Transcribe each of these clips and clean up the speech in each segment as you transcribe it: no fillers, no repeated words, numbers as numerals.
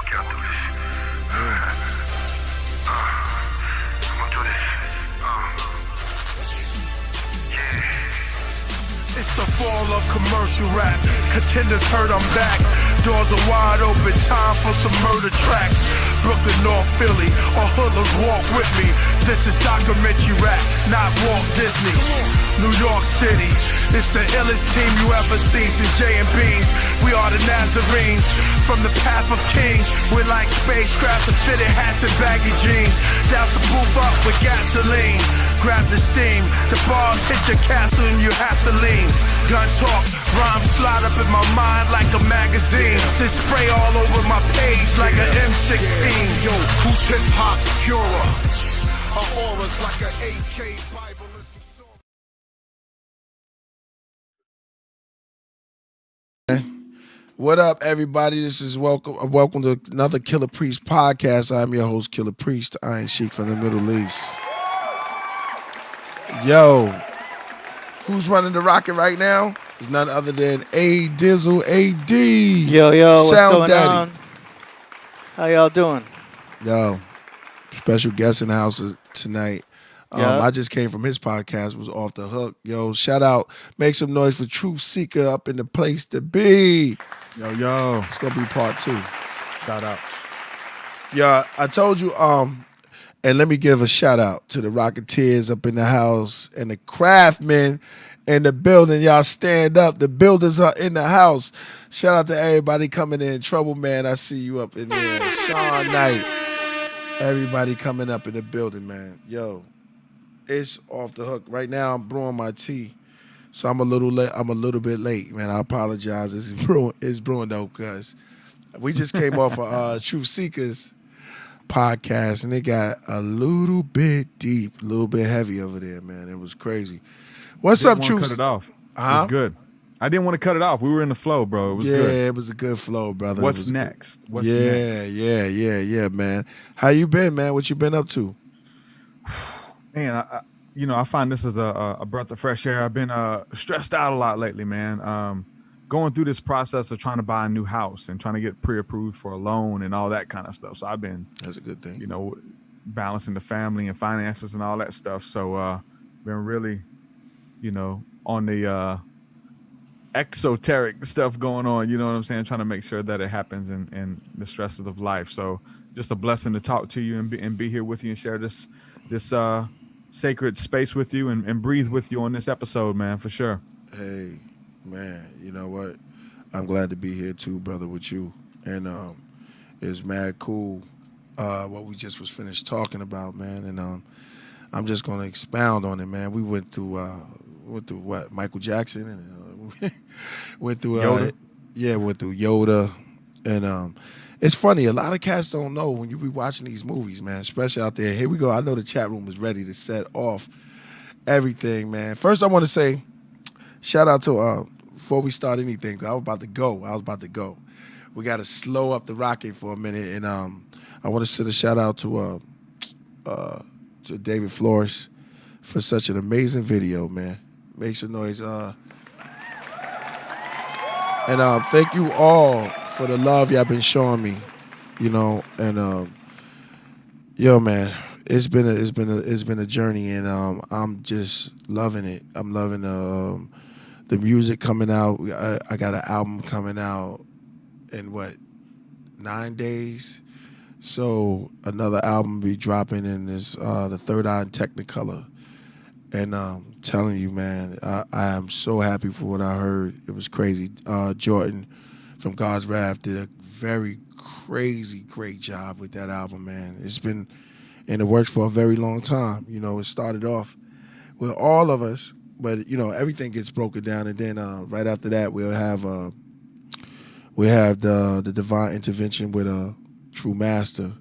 It's the fall of commercial rap. Contenders heard I'm back. Doors are wide open, time for some murder tracks. Brooklyn, North Philly, or hoodlums walk with me. This is documentary rap, not Walt Disney. New York City, it's the illest team you ever seen since J&B's. We are the Nazarenes, from the path of kings. We're like spacecrafts and fitted hats and baggy jeans. Douse the booth up with gasoline. Grab the steam, the bars hit your castle and you have to lean. Gun talk, rhymes slide up in my mind like a magazine. They spray all over my page like an M16. Yo, who's hip-hop's Cura? Our aura's like an AK Bible. What up, everybody? This is welcome to another Killah Priest podcast. I'm your host, Killah Priest, Iron Sheik from the Middle East. Yo, who's running the rocket right now? It's none other than A Dizzle AD. Yo, what's going on? How y'all doing? Yo, special guest in the house tonight. I just came from his podcast, was off the hook. Yo, shout out, make some noise for Truth Seekah up in the place to be. Yo. It's gonna be part 2. Shout out. Yeah, I told you, and let me give a shout out to the Rocketeers up in the house and the craftsmen in the building. Y'all stand up. The builders are in the house. Shout out to everybody coming in. Trouble Man, I see you up in there. Sean Knight. Everybody coming up in the building, man. Yo, it's off the hook. Right now I'm brewing my tea. So I'm a little late. I'm a little bit late, man. I apologize. It's brewing though, because we just came off of Truth Seekah's podcast, and it got a little bit deep, a little bit heavy over there, man. It was crazy. What's up, Truth? Cut it off. It was good. I didn't want to cut it off. We were in the flow, bro. It was good. Yeah, it was a good flow, brother. What's next? What's next? Yeah, man. How you been, man? What you been up to? Man, I find this is a breath of fresh air. I've been stressed out a lot lately, man. Going through this process of trying to buy a new house and trying to get pre-approved for a loan and all that kind of stuff. So I've been, that's a good thing, balancing the family and finances and all that stuff. So been really, on the exoteric stuff going on, you know what I'm saying? Trying to make sure that it happens in the stresses of life. So just a blessing to talk to you and be here with you and share this sacred space with you and breathe with you on this episode, man, for sure. Hey, man, you know what? I'm glad to be here too, brother, with you. And it's mad cool what we just was finished talking about, man. And I'm just gonna expound on it, man. We went through what? Michael Jackson, and went through Yoda. Went through Yoda. And it's funny, a lot of cats don't know when you be watching these movies, man, especially out there. Here we go. I know the chat room is ready to set off everything, man. First, I want to say shout out to, before we start anything, I was about to go. We got to slow up the rocket for a minute. And I want to send a shout out to David Flores for such an amazing video, man. Make some noise. And thank you all for the love y'all been showing me, and yo, man, it's been a journey, and I'm just loving it. I'm loving the music coming out. I got an album coming out in 9 days, so another album will be dropping in this the Third Eye in Technicolor, and telling you, man, I am so happy for what I heard. It was crazy. Jordan from God's Wrath did a very crazy great job with that album, man. It's been in the works for a very long time. It started off with all of us, but everything gets broken down, and then right after that we'll have the divine intervention with a true master.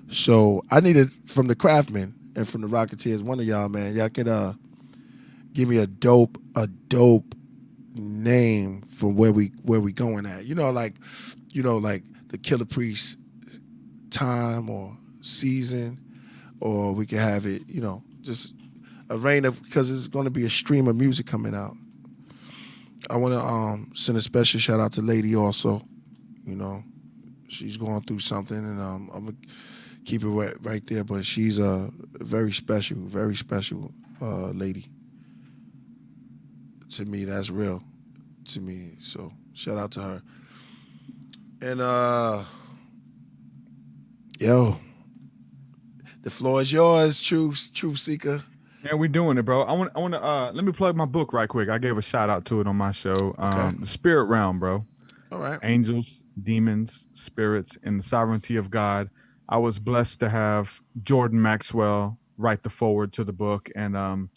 So I needed from the Craftsmen and from the Rocketeers, one of y'all, man, y'all could give me a dope name from where we going at. Like the Killah Priest time or season, or we could have it, just a rain of, because it's going to be a stream of music coming out. I want to send a special shout out to Lady also. she's going through something, and I'm gonna keep it right there. But she's a very special lady. To me, that's real. To me, so shout out to her. And yo, the floor is yours, Truth Seekah. Yeah, we doing it, bro. I want to let me plug my book right quick. I gave a shout out to it on my show. Okay. The Spirit Realm, bro. All right. Angels, demons, spirits, and the sovereignty of God. I was blessed to have Jordan Maxwell write the foreword to the book, and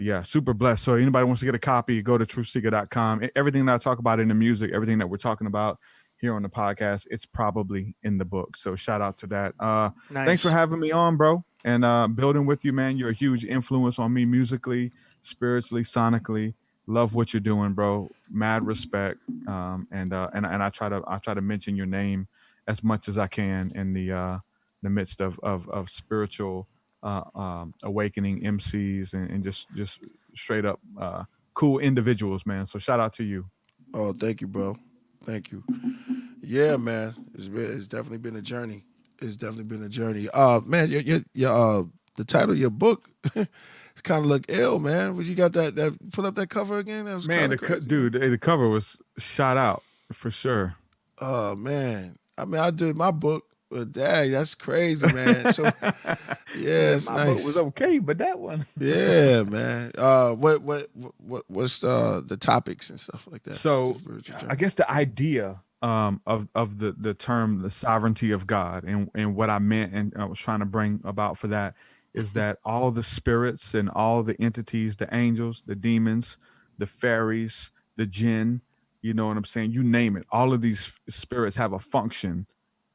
yeah, super blessed. So anybody wants to get a copy, go to truthseekah.com. Everything that I talk about in the music, everything that we're talking about here on the podcast, it's probably in the book. So shout out to that. Nice. Thanks for having me on, bro. And building with you, man. You're a huge influence on me musically, spiritually, sonically. Love what you're doing, bro. Mad respect. And I try to mention your name as much as I can in the midst of spiritual awakening MCs and just straight up cool individuals, man. So shout out to you. Oh, thank you, bro. Thank you. Yeah, man. It's definitely been a journey. It's definitely been a journey. Man, your the title of your book, it's kind of look ill, man. When you got that pull up that cover again, that was man. The cover was shot out for sure. Oh man, I mean, I did my book. But dang, that's crazy, man. So yeah, it's my nice. book was okay, but that one. Yeah, man. What's the topics and stuff like that? So I guess the idea of the term the sovereignty of God and what I meant and I was trying to bring about for that is that all the spirits and all the entities, the angels, the demons, the fairies, the jinn, you know what I'm saying? You name it. All of these spirits have a function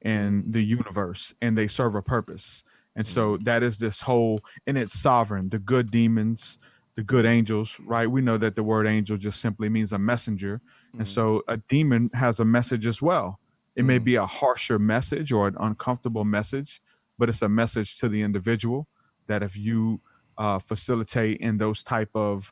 in the universe and they serve a purpose. And so that is this whole, and it's sovereign, the good demons, the good angels, right? We know that the word angel just simply means a messenger. And so a demon has a message as well. It may be a harsher message or an uncomfortable message, but it's a message to the individual that if you facilitate in those type of,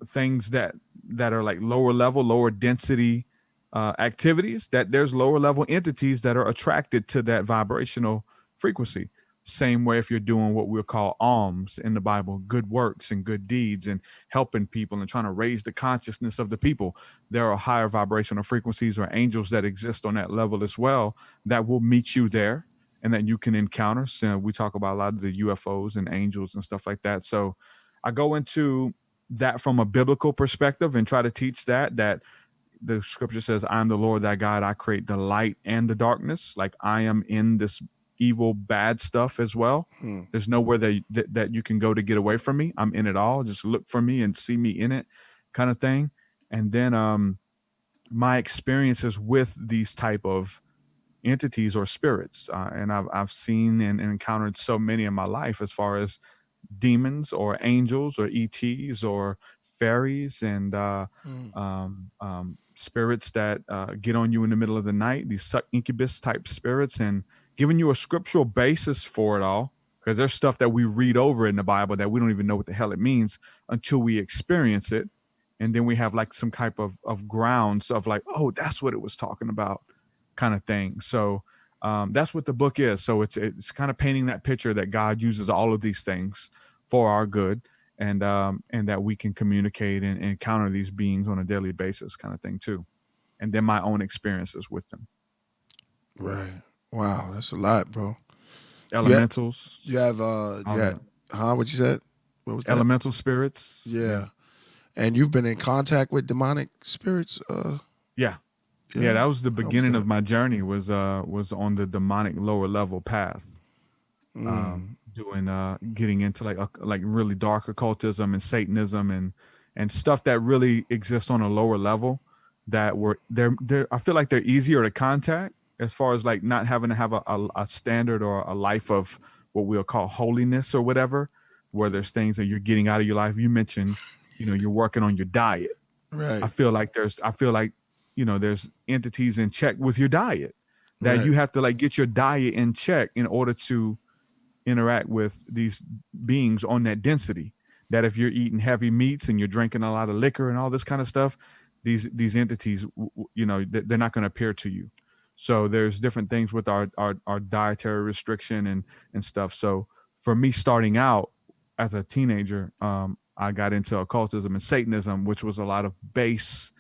things that are like lower level, lower density activities, that there's lower level entities that are attracted to that vibrational frequency. Same way if you're doing what we'll call alms in the Bible, good works and good deeds and helping people and trying to raise the consciousness of the people, there are higher vibrational frequencies or angels that exist on that level as well that will meet you there and that you can encounter. So we talk about a lot of the UFOs and angels and stuff like that. So I go into that from a biblical perspective and try to teach that the scripture says, I'm the Lord thy God. I create the light and the darkness. Like I am in this evil, bad stuff as well. There's nowhere that you can go to get away from me. I'm in it all. Just look for me and see me in it kind of thing. And then my experiences with these type of entities or spirits. And I've seen and encountered so many in my life as far as demons or angels or ETs or fairies and spirits that get on you in the middle of the night, these incubus type spirits, and giving you a scriptural basis for it all, because there's stuff that we read over in the Bible that we don't even know what the hell it means until we experience it. And then we have like some type of grounds of like, oh, that's what it was talking about kind of thing. So that's what the book is. So it's kind of painting that picture that God uses all of these things for our good. And that we can communicate and encounter these beings on a daily basis kind of thing too. And then my own experiences with them. Right. Wow. That's a lot, bro. Elementals. You have what you said? What was that? Elemental spirits. Yeah. And you've been in contact with demonic spirits? Yeah, that was the beginning of my journey was on the demonic lower level path. Getting into like really dark occultism and Satanism and stuff that really exists on a lower level that were they're I feel like they're easier to contact as far as like not having to have a standard or a life of what we'll call holiness or whatever, where there's things that you're getting out of your life. You mentioned, you're working on your diet. Right. I feel like there's entities in check with your diet that right. You have to like get your diet in check in order to interact with these beings on that density. That if you're eating heavy meats and you're drinking a lot of liquor and all this kind of stuff, these entities, they're not going to appear to you. So there's different things with our dietary restriction and stuff. So for me, starting out as a teenager, I got into occultism and Satanism, which was a lot of base,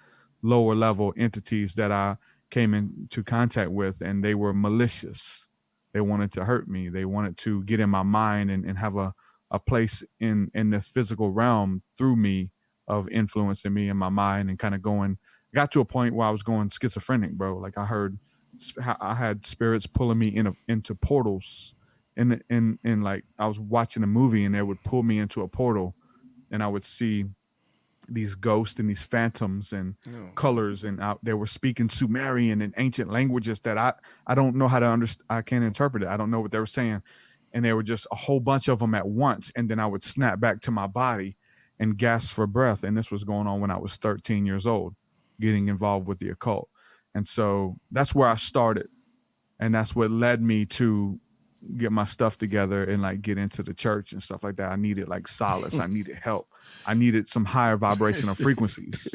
lower level entities that I came into contact with, and they were malicious. They wanted to hurt me. They wanted to get in my mind and have a place in this physical realm through me, of influencing me in my mind, and kind of got to a point where I was going schizophrenic, bro. Like I had spirits pulling me into portals, and like I was watching a movie and they would pull me into a portal, and I would see these ghosts and these phantoms and colors, and they were speaking Sumerian and ancient languages that I don't know how to understand. I can't interpret it. I don't know what they were saying. And there were just a whole bunch of them at once. And then I would snap back to my body and gasp for breath. And this was going on when I was 13 years old, getting involved with the occult. And so that's where I started. And that's what led me to get my stuff together and like get into the church and stuff like that. I needed like solace. I needed help. I needed some higher vibrational frequencies.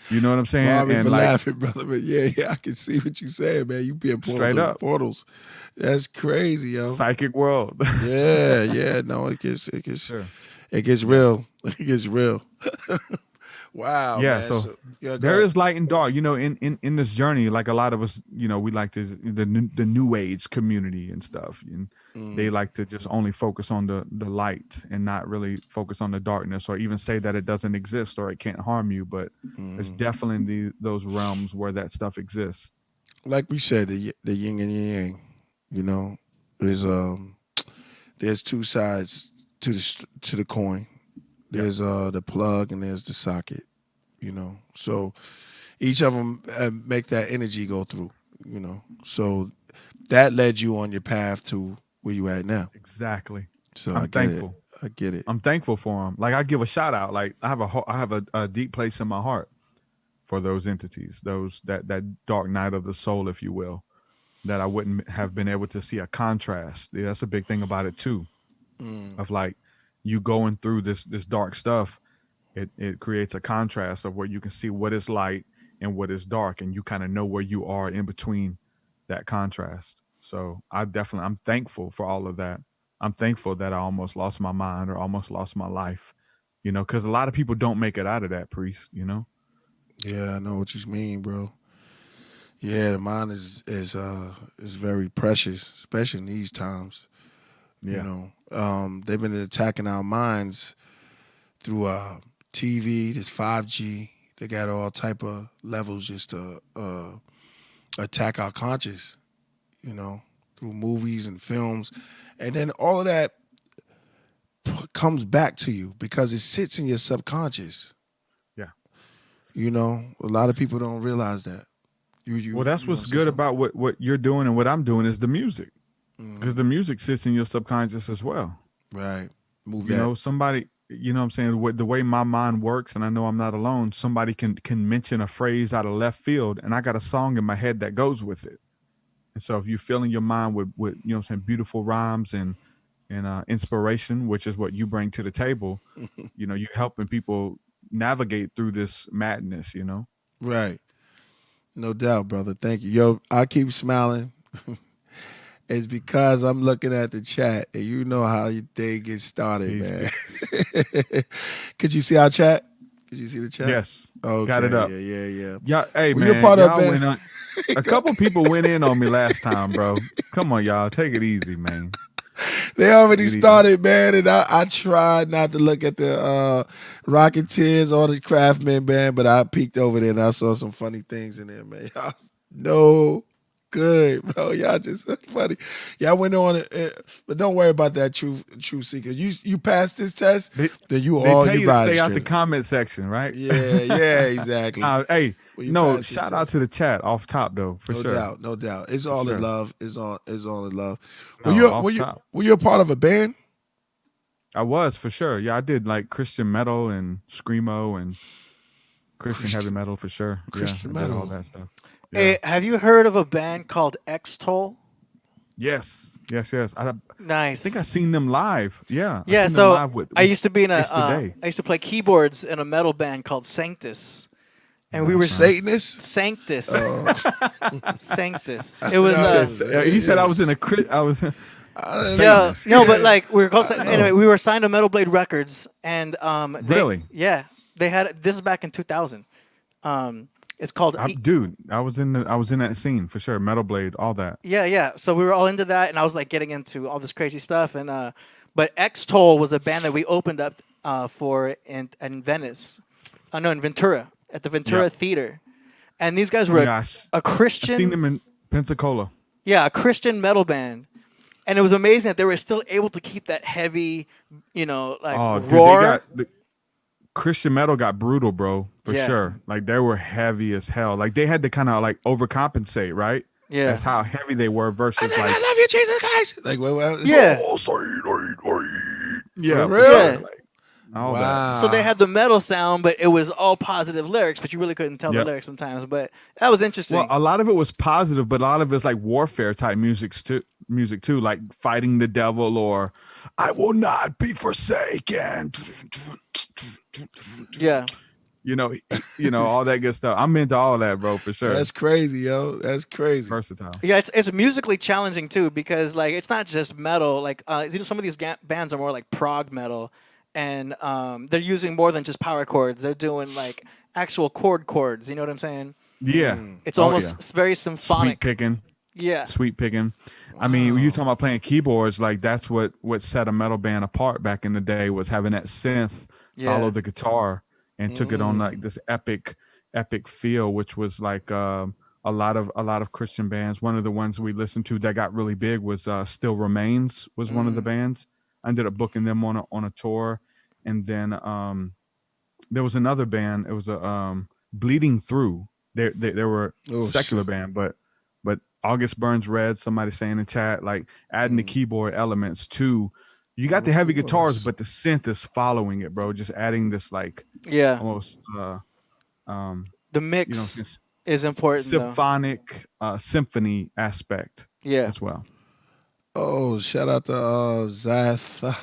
You know what I'm saying? Well, and like, like, laughing, brother, but yeah, I can see what you're saying, man. You being pulled straight through up portals. That's crazy, yo. Psychic world. yeah. No, it gets Sure. it gets real. It gets real. Wow. Yeah. Man. So yeah, there is light and dark. You know, in this journey, like a lot of us, you know, we like the new age community and stuff, and they like to just only focus on the light and not really focus on the darkness, or even say that it doesn't exist or it can't harm you. But it's definitely those realms where that stuff exists. Like we said, the yin and yang. You know, there's two sides to the coin. There's the plug and there's the socket, you know. So each of them make that energy go through, you know. So that led you on your path to where you at now. Exactly. So I'm thankful. I get it. I'm thankful for them. Like I give a shout out. Like I have a deep place in my heart for those entities, those that dark night of the soul, if you will, that I wouldn't have been able to see a contrast. Yeah, that's a big thing about it too, of like, you going through this dark stuff, it creates a contrast of where you can see what is light and what is dark, and you kind of know where you are in between that contrast. So I'm thankful for all of that. I'm thankful that I almost lost my mind or almost lost my life, you know, because a lot of people don't make it out of that, priest, you know? Yeah, I know what you mean, bro. Yeah, the mind is very precious, especially in these times. Yeah. You know, they've been attacking our minds through TV. There's 5G. They got all type of levels just to attack our conscious. You know, through movies and films, and then all of that comes back to you because it sits in your subconscious. Yeah. You know, a lot of people don't realize that. Well, that's what's good about what you're doing and what I'm doing is the music. Because the music sits in your subconscious as well. Right. You know, somebody, you know what I'm saying, the way my mind works, and I know I'm not alone, somebody can mention a phrase out of left field, and I got a song in my head that goes with it. And so if you're filling your mind with you know what I'm saying, beautiful rhymes and inspiration, which is what you bring to the table, you know, you're helping people navigate through this madness, you know? Right. No doubt, brother. Thank you. Yo, I keep smiling. It's because I'm looking at the chat, and you know how your day gets started, man. Could you see our chat? Could you see the chat? Yes. Okay. Got it up. Yeah. Yeah. Hey, well, man. You're part of it. A couple people went in on me last time, bro. Come on, y'all. Take it easy, man. They already started, man, and I tried not to look at the Rocketeers or the Craftsmen band, but I peeked over there and I saw some funny things in there, man. Y'all, no good, bro. Y'all just funny. Y'all went on it, but don't worry about that, true seeker. You passed this test, then you all tell you you to stay out the comment section, right? Yeah, exactly. Hey, no, shout out to the chat off top though, for sure. No doubt. It's all in love. It's all in love. No, were you a part of a band? I was, for sure. Yeah, I did like Christian metal and screamo and Christian heavy metal for sure. Christian metal, metal, all that stuff. Yeah. Hey, have you heard of a band called X-Toll? Yes. Nice. I think I seen them live. Yeah. Yeah. So I used to be in I used to play keyboards in a metal band called Sanctus, and we were Satanist. Sanctus. Oh. Sanctus. It was. He said I was in a crit. I was. No, but like we were close. Anyway, we were signed to Metal Blade Records, and Really? they had this is back in 2000. It's called Dude, I was in that scene for sure. Metal Blade, all that. Yeah. So we were all into that, and I was like getting into all this crazy stuff. And but X-Toll was a band that we opened up for in Venice. No, in Ventura at the Ventura Theater, and these guys were a Christian. I've seen them in Pensacola. Yeah, a Christian metal band, and it was amazing that they were still able to keep that heavy, roar. Christian metal got brutal, bro, for sure. Like they were heavy as hell. Like they had to kind of like overcompensate, right? Yeah, that's how heavy they were versus I love you, Jesus Christ. Like, Yeah, for real. Yeah. All that. So they had the metal sound, but it was all positive lyrics, but you really couldn't tell the lyrics sometimes. But that was interesting. Well, a lot of it was positive, but a lot of it's like warfare type music too, like fighting the devil or I will not be forsaken. Yeah. You know, all that good stuff. I'm into all that, bro, for sure. That's crazy, yo. That's crazy. Versatile. Yeah, it's musically challenging too because like it's not just metal. Like some of these bands are more like prog metal, and they're using more than just power chords. They're doing like actual chords. You know what I'm saying? Yeah. It's almost very symphonic. Sweet picking. Yeah. Sweet picking. I mean, when you talking about playing keyboards, like that's what set a metal band apart back in the day was having that synth follow the guitar and took it on like this epic feel, which was like a lot of Christian bands. One of the ones we listened to that got really big was Still Remains was one of the bands. I ended up booking them on a tour, and then there was another band. It was a Bleeding Through. They were a secular band, but August Burns Red. Somebody saying in chat like adding the keyboard elements to. You got the heavy guitars, but the synth is following it, bro. Just adding this like almost the mix is important. Symphonic symphony aspect as well. Oh, shout out to Zatha.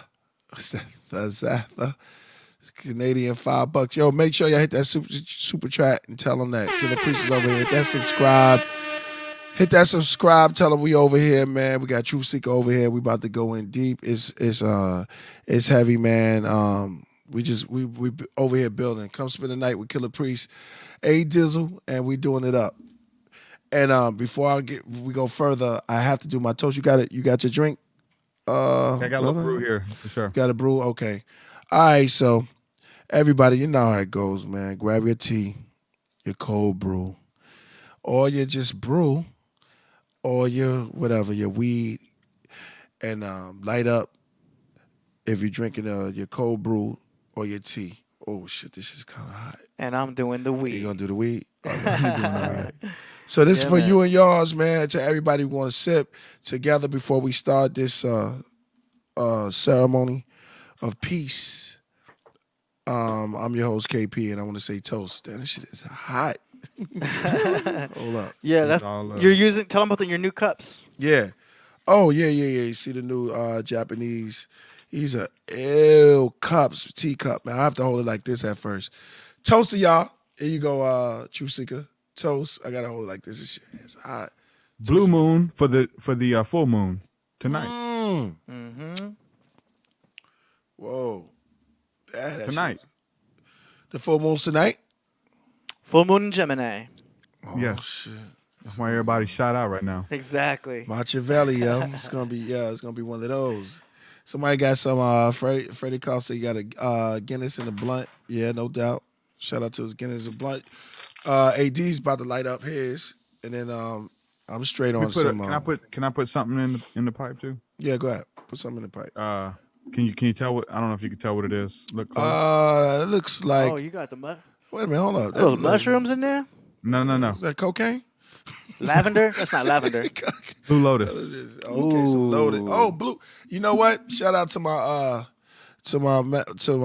Canadian $5. Yo, make sure y'all hit that super chat and tell them that. Killah Priest is over here. Hit that subscribe. Hit that subscribe. Tell them we over here, man. We got Truth Seekah over here. We about to go in deep. It's heavy, man. We over here building. Come spend the night with Killah Priest, A Dizzle, and we doing it up. And before we go further, I have to do my toast. You got it. You got your drink. I got a little brew here for sure. Got a brew. Okay. All right. So everybody, you know how it goes, man. Grab your tea, your cold brew, or you just brew. Or your whatever, your weed, and light up if you're drinking your cold brew or your tea. Oh shit, this is kind of hot. And I'm doing the weed. You gonna do the weed? All right. So this is for you and yours, man. To everybody who want to sip together before we start this ceremony of peace. I'm your host KP, and I want to say toast. Damn, this shit is hot. Hold up. Yeah, that's you're using. Tell them about your new cups. Yeah. Oh yeah. You see the new Japanese? These are cups, teacup. Man, I have to hold it like this at first. Toast to y'all. Here you go, Truth Seekah. Toast. I gotta hold it like this. This shit is hot. Blue moon for the full moon tonight. Mm-hmm. Whoa. Tonight. The full moon's tonight. Full moon in Gemini. Oh, yes. Shit. That's why everybody's shot out right now. Exactly. Machiavelli, yo. It's gonna be one of those. Somebody got some Freddie Costa, you got a Guinness in the blunt. Yeah, no doubt. Shout out to his Guinness and blunt. AD's about to light up his. And then I'm straight on some. Can I put something in the pipe too? Yeah, go ahead. Put something in the pipe. Can you tell what I don't know if you can tell what it is. Look close. It looks like you got the wait a minute, hold up. Those mushrooms in there? No. Is that cocaine? Lavender? That's not lavender. Blue Lotus. Okay, some loaded. Oh, blue. You know what? Shout out to my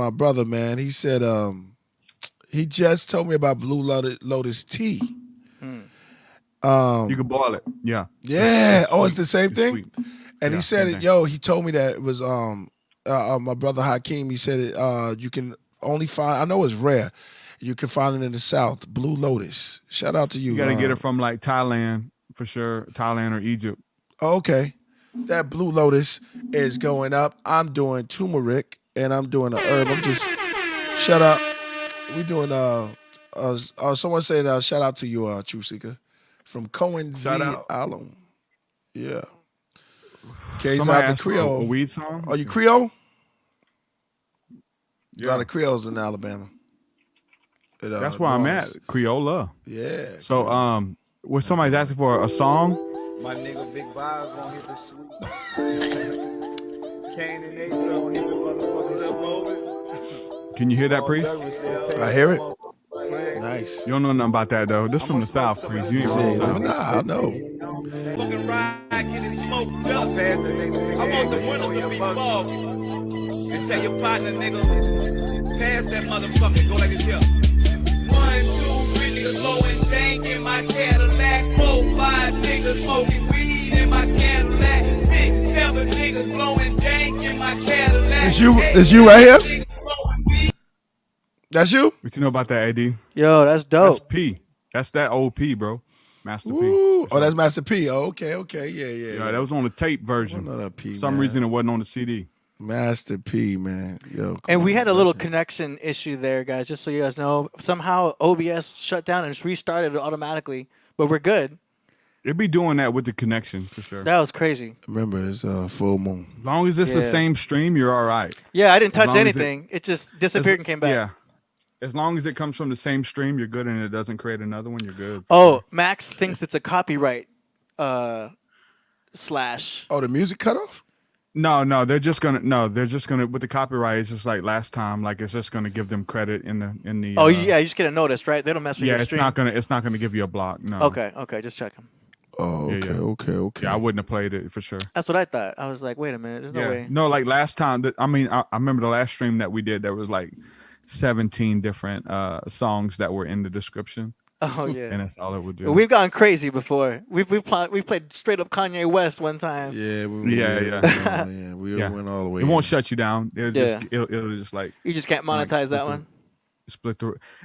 brother, man. He said he just told me about Blue Lotus tea. You can boil it. Yeah. Yeah. Oh, it's the same thing? Sweet. And he said it, he told me that it was my brother Hakeem, he said it you can only find, I know it's rare. You can find it in the South. Blue Lotus. Shout out to you. You got to get it from like Thailand for sure. Thailand or Egypt. Oh, okay. That Blue Lotus is going up. I'm doing turmeric and I'm doing a herb. I'm just shut up. We doing someone said shout out to you, True Seekah, from Cohen Z Shout out. Alum. Yeah. K's Somebody out the asked for Creole. a weed song. Are you Creole? Yeah. A lot of Creoles in Alabama. That's where I'm at. Creola. Yeah. So when somebody's asking for a song, My nigga Big Vibes gon' hit the sweet. Kane and Ace gon' hit the motherfucking can you hear that, Priest? I hear it. Nice. You don't know nothing about that though. This from the South, Priest. You ain't See, from the South. I know. Fucking ride, get it smoked up. I want the windows to be foggy. And tell your partner, nigga, pass that motherfucker, go like this here. 1, 2, niggas blowing dank in my Cadillac. 4, 5 niggas smoking weed in my Cadillac. 6, 7 niggas blowing dank in my Cadillac. It's you right here? That's you? What you know about that, AD? Yo, that's That's dope. P. That's that old P, bro. Master P. Ooh. Oh, that's Master P. Oh, okay. Yeah. Yeah, that was on the tape version. Another P, For some man. reason, it wasn't on the CD. Master P, man. Yo. And come we on, had a little man. connection issue there, guys. Just so you guys know, somehow OBS shut down and just restarted automatically, but we're good. It'd be doing that with the connection for sure. That was crazy. Remember, it's full moon. As long as it's the Yeah. same stream, you're all right. Yeah, I didn't As touch long as anything. It just disappeared and came back. Yeah. As long as it comes from the same stream, you're good, and it doesn't create another one, you're good. Oh, Max thinks it's a copyright slash. Oh, the music cut off? No, they're just gonna with the copyright. It's just like last time, like it's just gonna give them credit in the. Oh yeah, you just get a notice, right? They don't mess with Yeah, your it's stream. not gonna give you a block. No. Okay, just checking. Oh, Yeah, okay, yeah. okay. Yeah, I wouldn't have played it for sure. That's what I thought. I was like, wait a minute, there's no way. No, like last time. I remember the last stream that we did. There was like 17 different songs that were in the description, Oh yeah. and that's all it would do. We've gone crazy before. We played straight up Kanye West one time. Yeah, we Yeah. went all the way. It won't in. shut you down. Yeah. It'll just like You just can't monetize that one.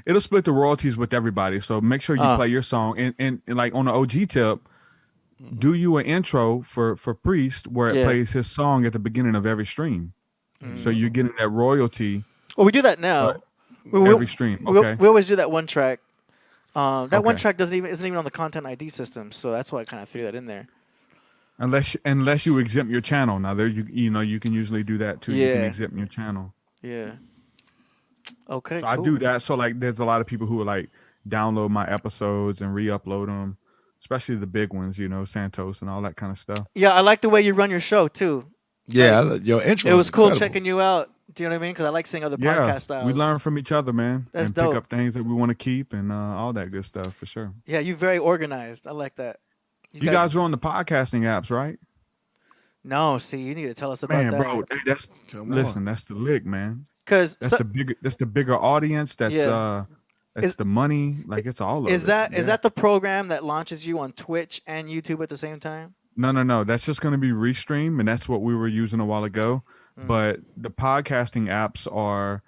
it'll split the royalties with everybody. So make sure you play your song and like on the OG tip, do you an intro for Priest where it plays his song at the beginning of every stream. So you're getting that royalty Well, we do that now. every stream. Okay. We always do that one track. That one Okay. track isn't even on the content ID system, so that's why I kind of threw that in there. Unless you exempt your channel. Now there you can usually do that too. You can Yeah. exempt your channel. Yeah. Okay. So I cool. do that. So like there's a lot of people who like download my episodes and re-upload them, especially the big ones, Santos and all that kind of stuff. Yeah, I like the way you run your show too. Yeah, your intro. It was cool incredible. checking you out. Do you know what I mean? Because I like seeing other Yeah, podcast styles. we learn from each other, man, That's and dope. pick up things that we want to keep and all that good stuff for sure. Yeah, you're very organized. I like that. You guys are on the podcasting apps, right? No, see, you need to tell us about Man, that. bro, that's Come listen, that's the lick, man. Because That's the bigger audience. That's Yeah. that's the money. Like it's all of is it. that is Yeah. that the program that launches you on Twitch and YouTube at the same time? No. That's just going to be Restream, and that's what we were using a while ago. Mm. But the podcasting apps are,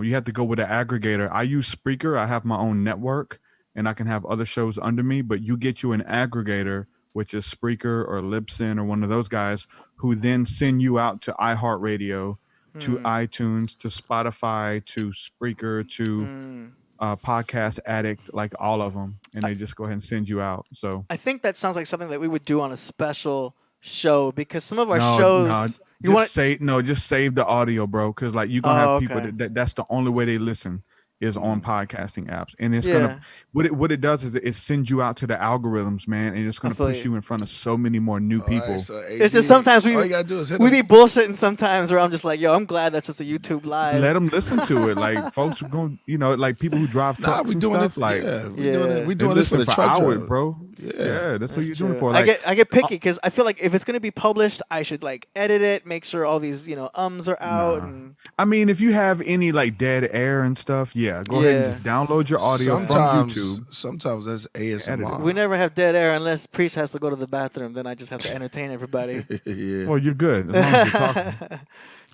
you have to go with an aggregator. I use Spreaker. I have my own network, and I can have other shows under me. But you get you an aggregator, which is Spreaker or Libsyn or one of those guys, who then send you out to iHeartRadio, to iTunes, to Spotify, to Spreaker, to Podcast Addict, like all of them, and they just go ahead and send you out. So I think that sounds like something that we would do on a special show because some of our shows. just save the audio, bro, because like you're gonna have people that's the only way they listen is on podcasting apps, and it's gonna what it does is it sends you out to the algorithms, man, and it's gonna push you in front of so many more new people. Right, so It's just sometimes all you gotta do is hit we them. be bullshitting sometimes where I'm just like, yo, I'm glad that's just a YouTube live. Let them listen to it. Like folks are going, like people who drive Nah, trucks we and doing stuff. it. Like We they doing this for listen the truck hours, driver. bro. Yeah. That's what you're True. doing for. Like, I get picky because I feel like if it's gonna be published, I should like edit it, make sure all these ums are out. And I mean, if you have any like dead air and stuff, go ahead and just download your audio from YouTube. Sometimes that's ASMR. we never have dead air unless Priest has to go to the bathroom. Then I just have to entertain everybody. Yeah. Well, you're good as long as you're talking.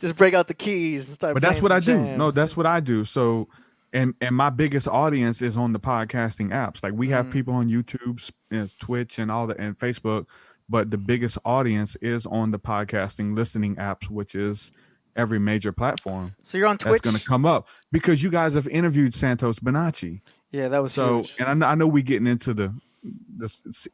Just break out the keys and start. But that's playing what I some do. No, jams. that's what I do. So, And my biggest audience is on the podcasting apps. Like we have people on YouTube, Twitch, and all that, and Facebook, but the biggest audience is on the podcasting listening apps, which is every major platform. So you're on That's Twitch? going to come up because you guys have interviewed Santos Bonacci. Yeah, that was So, huge. and I know we getting into the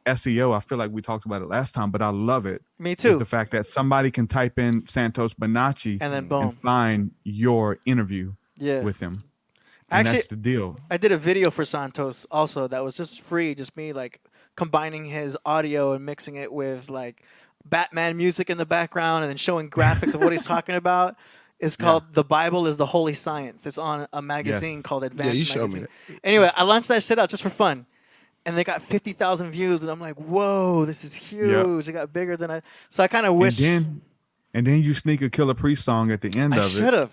SEO. I feel like we talked about it last time, but I love it. Me Is too. the fact that somebody can type in Santos Bonacci And then boom. and find your interview Yeah. with him. And Actually, that's the deal. I did a video for Santos also that was just free, just me like combining his audio and mixing it with like Batman music in the background and then showing graphics of what he's talking about. It's called The Bible is the Holy Science. It's on a magazine Yes. called Advanced you showed Magazine. me Anyway, I launched that shit out just for fun. And they got 50,000 views, and I'm like, whoa, this is huge. It got bigger than I. So I kind of wish. And then you sneak a Killer Priest song at the end I of should it,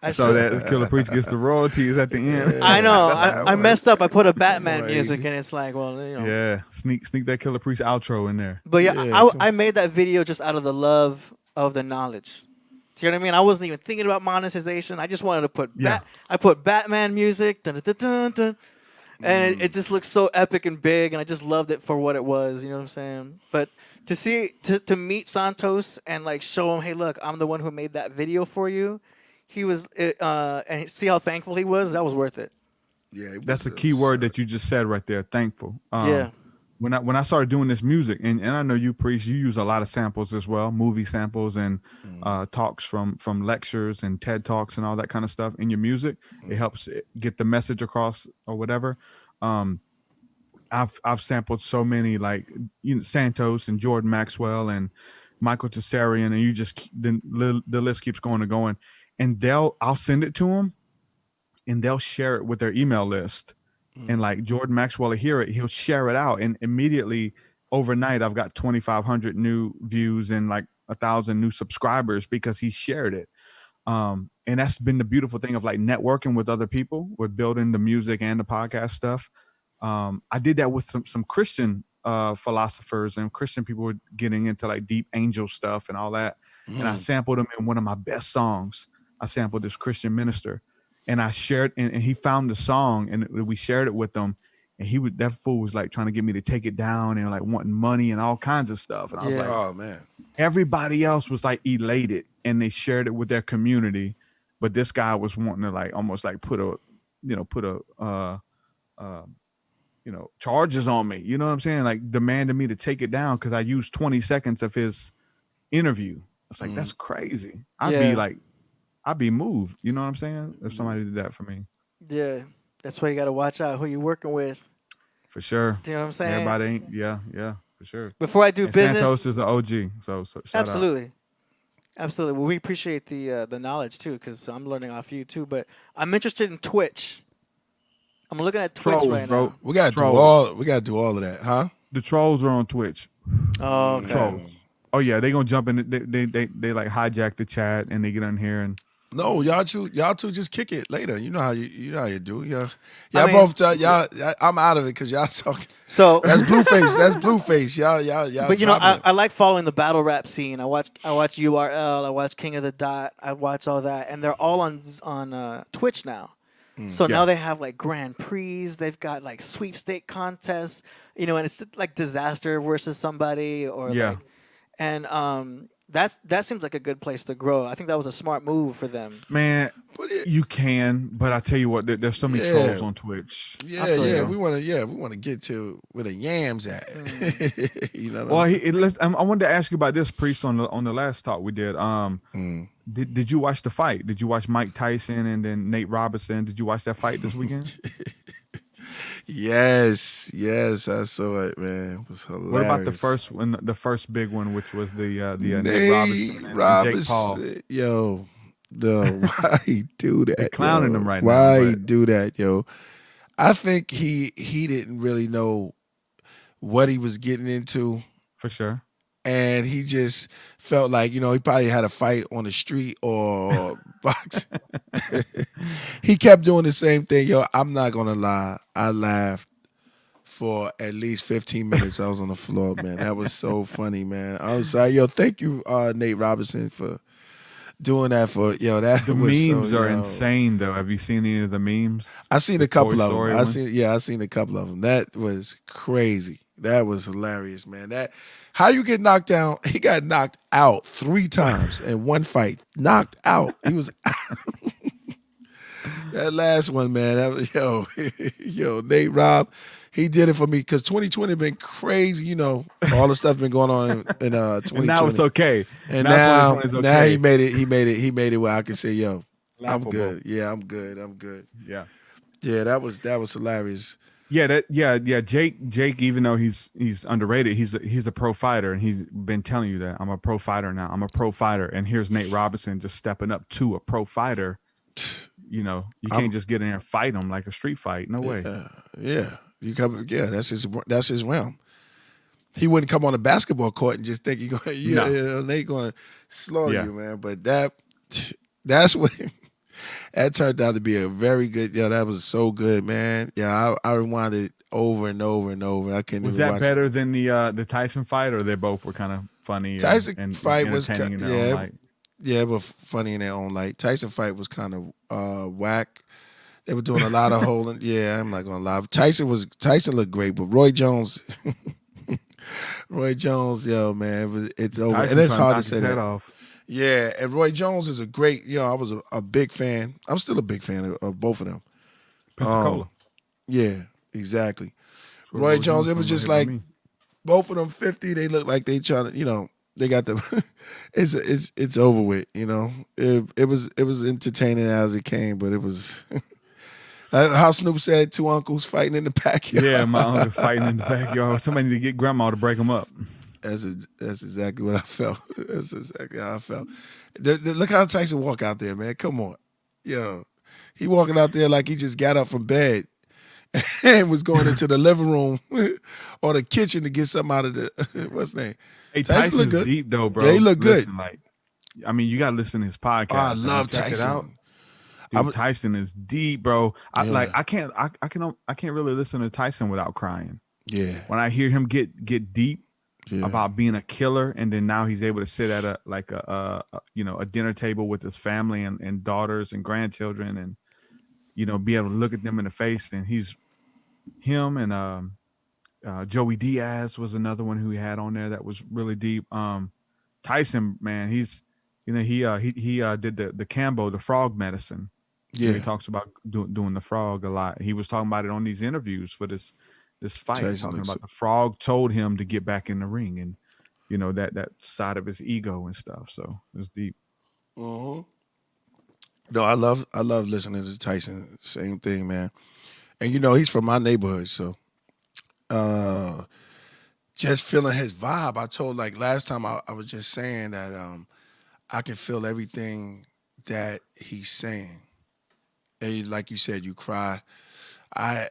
have. so that Killer Priest gets the royalties at the end. I know. That's how it I messed works. up. I put a Batman Right. music, and it's like, well, you know. Yeah, sneak that Killer Priest outro in there. But yeah, Yeah, come I made that video just out of the love of the knowledge. Do you know what I mean? I wasn't even thinking about monetization. I just wanted to put I put Batman music, dun, dun, dun, dun, and it just looks so epic and big, and I just loved it for what it was. You know what I'm saying? But to meet Santos and like show him, hey, look, I'm the one who made that video for you. He was and see how thankful he was. That was worth it. Yeah, That's the key word that you just said right there. Thankful. Yeah. When I started doing this music, and I know you, Priest, you use a lot of samples as well, movie samples and talks from lectures and TED Talks and all that kind of stuff in your music. It helps get the message across or whatever. I've sampled so many, like Santos and Jordan Maxwell and Michael Tessarian, and you just the list keeps going and going. And I'll send it to them, and they'll share it with their email list. And like Jordan Maxwell will hear it, he'll share it out, and immediately overnight I've got 2,500 new views and like 1,000 new subscribers because he shared it. And that's been the beautiful thing of like networking with other people, with building the music and the podcast stuff. I did that with some Christian philosophers and Christian people were getting into like deep angel stuff and all that. And I sampled them in one of my best songs. I sampled this Christian minister. And I shared, and he found the song, and we shared it with him. And that fool was like trying to get me to take it down and like wanting money and all kinds of stuff. And I was like, oh man, everybody else was like elated and they shared it with their community, but this guy was wanting to like almost like put charges on me. You know what I'm saying? Like demanding me to take it down because I used 20 seconds of his interview. It's like that's crazy. I'd be moved. You know what I'm saying? If somebody did that for me. Yeah. That's why you got to watch out who you're working with. For sure. Do you know what I'm saying? Everybody ain't. Yeah, for sure. Before I do and business. Santos is an OG. So shout Absolutely. out. Absolutely. Well, we appreciate the knowledge too, because I'm learning off you too. But I'm interested in Twitch. I'm looking at Twitch Trolls, right bro. now. we gotta Trolls. do all of that, huh? The trolls are on Twitch. Oh, okay. Trolls. Oh yeah, they gonna jump in. They like hijack the chat and they get on here and. No, y'all two just kick it later. You know how you do. Yeah, I mean- both. Y'all, I'm out of it because y'all talking. So, That's Blueface. That's Blueface. Y'all. but you know, dropping it. I like following the battle rap scene. I watch URL. I watch King of the Dot. I watch all that, and they're all on Twitch now. So now they have like Grand Prix. They've got like sweepstake contests. You know, and it's like disaster versus somebody or Yeah. like, and that seems like a good place to grow. I think that was a smart move for them. Man, you can, but I tell you what, there's so many Yeah. trolls on Twitch. Yeah. We want to get to where the yams at. You know. Well, I wanted to ask you about this, Priest, on the last talk we did. Did you watch the fight? Did you watch Mike Tyson and then Nate Robinson? Did you watch that fight this weekend? Yes, I saw it, man. It was hilarious. What about the first one, the first big one, which was the Nate Nate Robinson and Jake Paul? Yo, why he do that? They're clowning yo? him right why now. he do that, yo? I think he didn't really know what he was getting into, For sure. and he just felt like, he probably had a fight on the street or box. He kept doing the same thing. Yo, I'm not gonna lie. I laughed for at least 15 minutes. I was on the floor, man. That was so funny, man. I was like, yo, thank you, Nate Robinson, for doing that for that The was so memes are insane, though. Have you seen any of the memes? I seen The a couple Toy of them. Story I ones? seen a couple of them. That was crazy. That was hilarious, man. That how you get knocked down? He got knocked out 3 times in one fight. Knocked out. He was that last one, man. That was, Nate Robb. He did it for me because 2020 been crazy. All the stuff been going on in 2020. And now it's okay. And now now, 2020 is now okay. he made it where I can say, I'm Laughable. good. Yeah, I'm good. Yeah. Yeah, that was hilarious. Yeah. Jake, even though he's underrated, he's a pro fighter, and he's been telling you that I'm a pro fighter now. I'm a pro fighter, and here's Nate Robinson just stepping up to a pro fighter. You can't just get in there and fight him like a street fight. No way. Yeah. You come. Yeah, that's his realm. He wouldn't come on a basketball court and just think Nate going to slaughter you, man. But that's what that turned out to be a very good. Yeah, that was so good, man. Yeah, I rewound it over and over and over. I couldn't. Was even that watch better than the Tyson fight, or they both were kind of funny? Tyson fight was entertaining in their own light? Yeah, but funny in their own light. Tyson fight was kind of whack. They were doing a lot of holding. Yeah, I'm not gonna lie. Tyson looked great, but Roy Jones, man, it's over, Tyson and it's trying hard knock to say his head that. off. Yeah, and Roy Jones is a great. I was a big fan. I'm still a big fan of both of them. Pensacola. Yeah, exactly. Where Roy Jones, it was from just right like by me. both of them 50. They look like they trying to, they got the. it's over with. It was entertaining as it came, but it was. How Snoop said, 2 uncles fighting in the backyard. Yeah, my uncle's fighting in the backyard. Somebody need to get grandma to break them up. That's exactly what I felt. That's exactly how I felt. Look how Tyson walk out there, man. Come on. He walking out there like he just got up from bed and was going into the living room or the kitchen to get something out of the, what's his name? Hey, Tyson look Tyson's good. deep, though, bro. Yeah, he look good. Listen, you got to listen to his podcast. Oh, I love Check it out. Tyson. Dude, Tyson is deep, bro. I can't really listen to Tyson without crying. Yeah. When I hear him get deep Yeah. about being a killer, and then now he's able to sit at a dinner table with his family and daughters and grandchildren, and be able to look at them in the face. And him and Joey Diaz was another one who he had on there that was really deep. Tyson, man, he did the Cambo, the frog medicine. Yeah. He talks about doing the frog a lot. He was talking about it on these interviews for this fight, Tyson talking looks- about the frog told him to get back in the ring, and that side of his ego and stuff. So it was deep. No, I love listening to Tyson. Same thing, man. And he's from my neighborhood, so just feeling his vibe. I told last time I was just saying that I can feel everything that he's saying. And like you said, you cry. I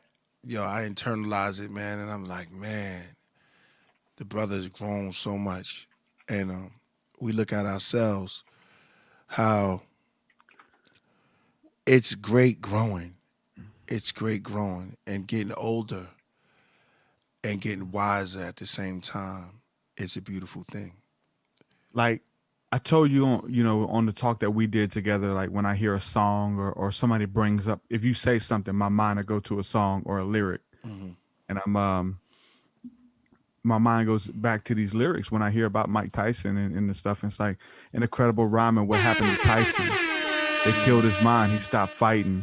internalize it, man, and I'm like, man, the brother's grown so much, and we look at ourselves how. It's great growing. It's great growing and getting older and getting wiser at the same time. It's a beautiful thing. Like I told you on the talk that we did together, like when I hear a song or somebody brings up, if you say something, my mind will go to a song or a lyric, and my mind goes back to these lyrics when I hear about Mike Tyson and the stuff. It's like an incredible rhyme and what happened to Tyson. They killed his mind. He stopped fighting.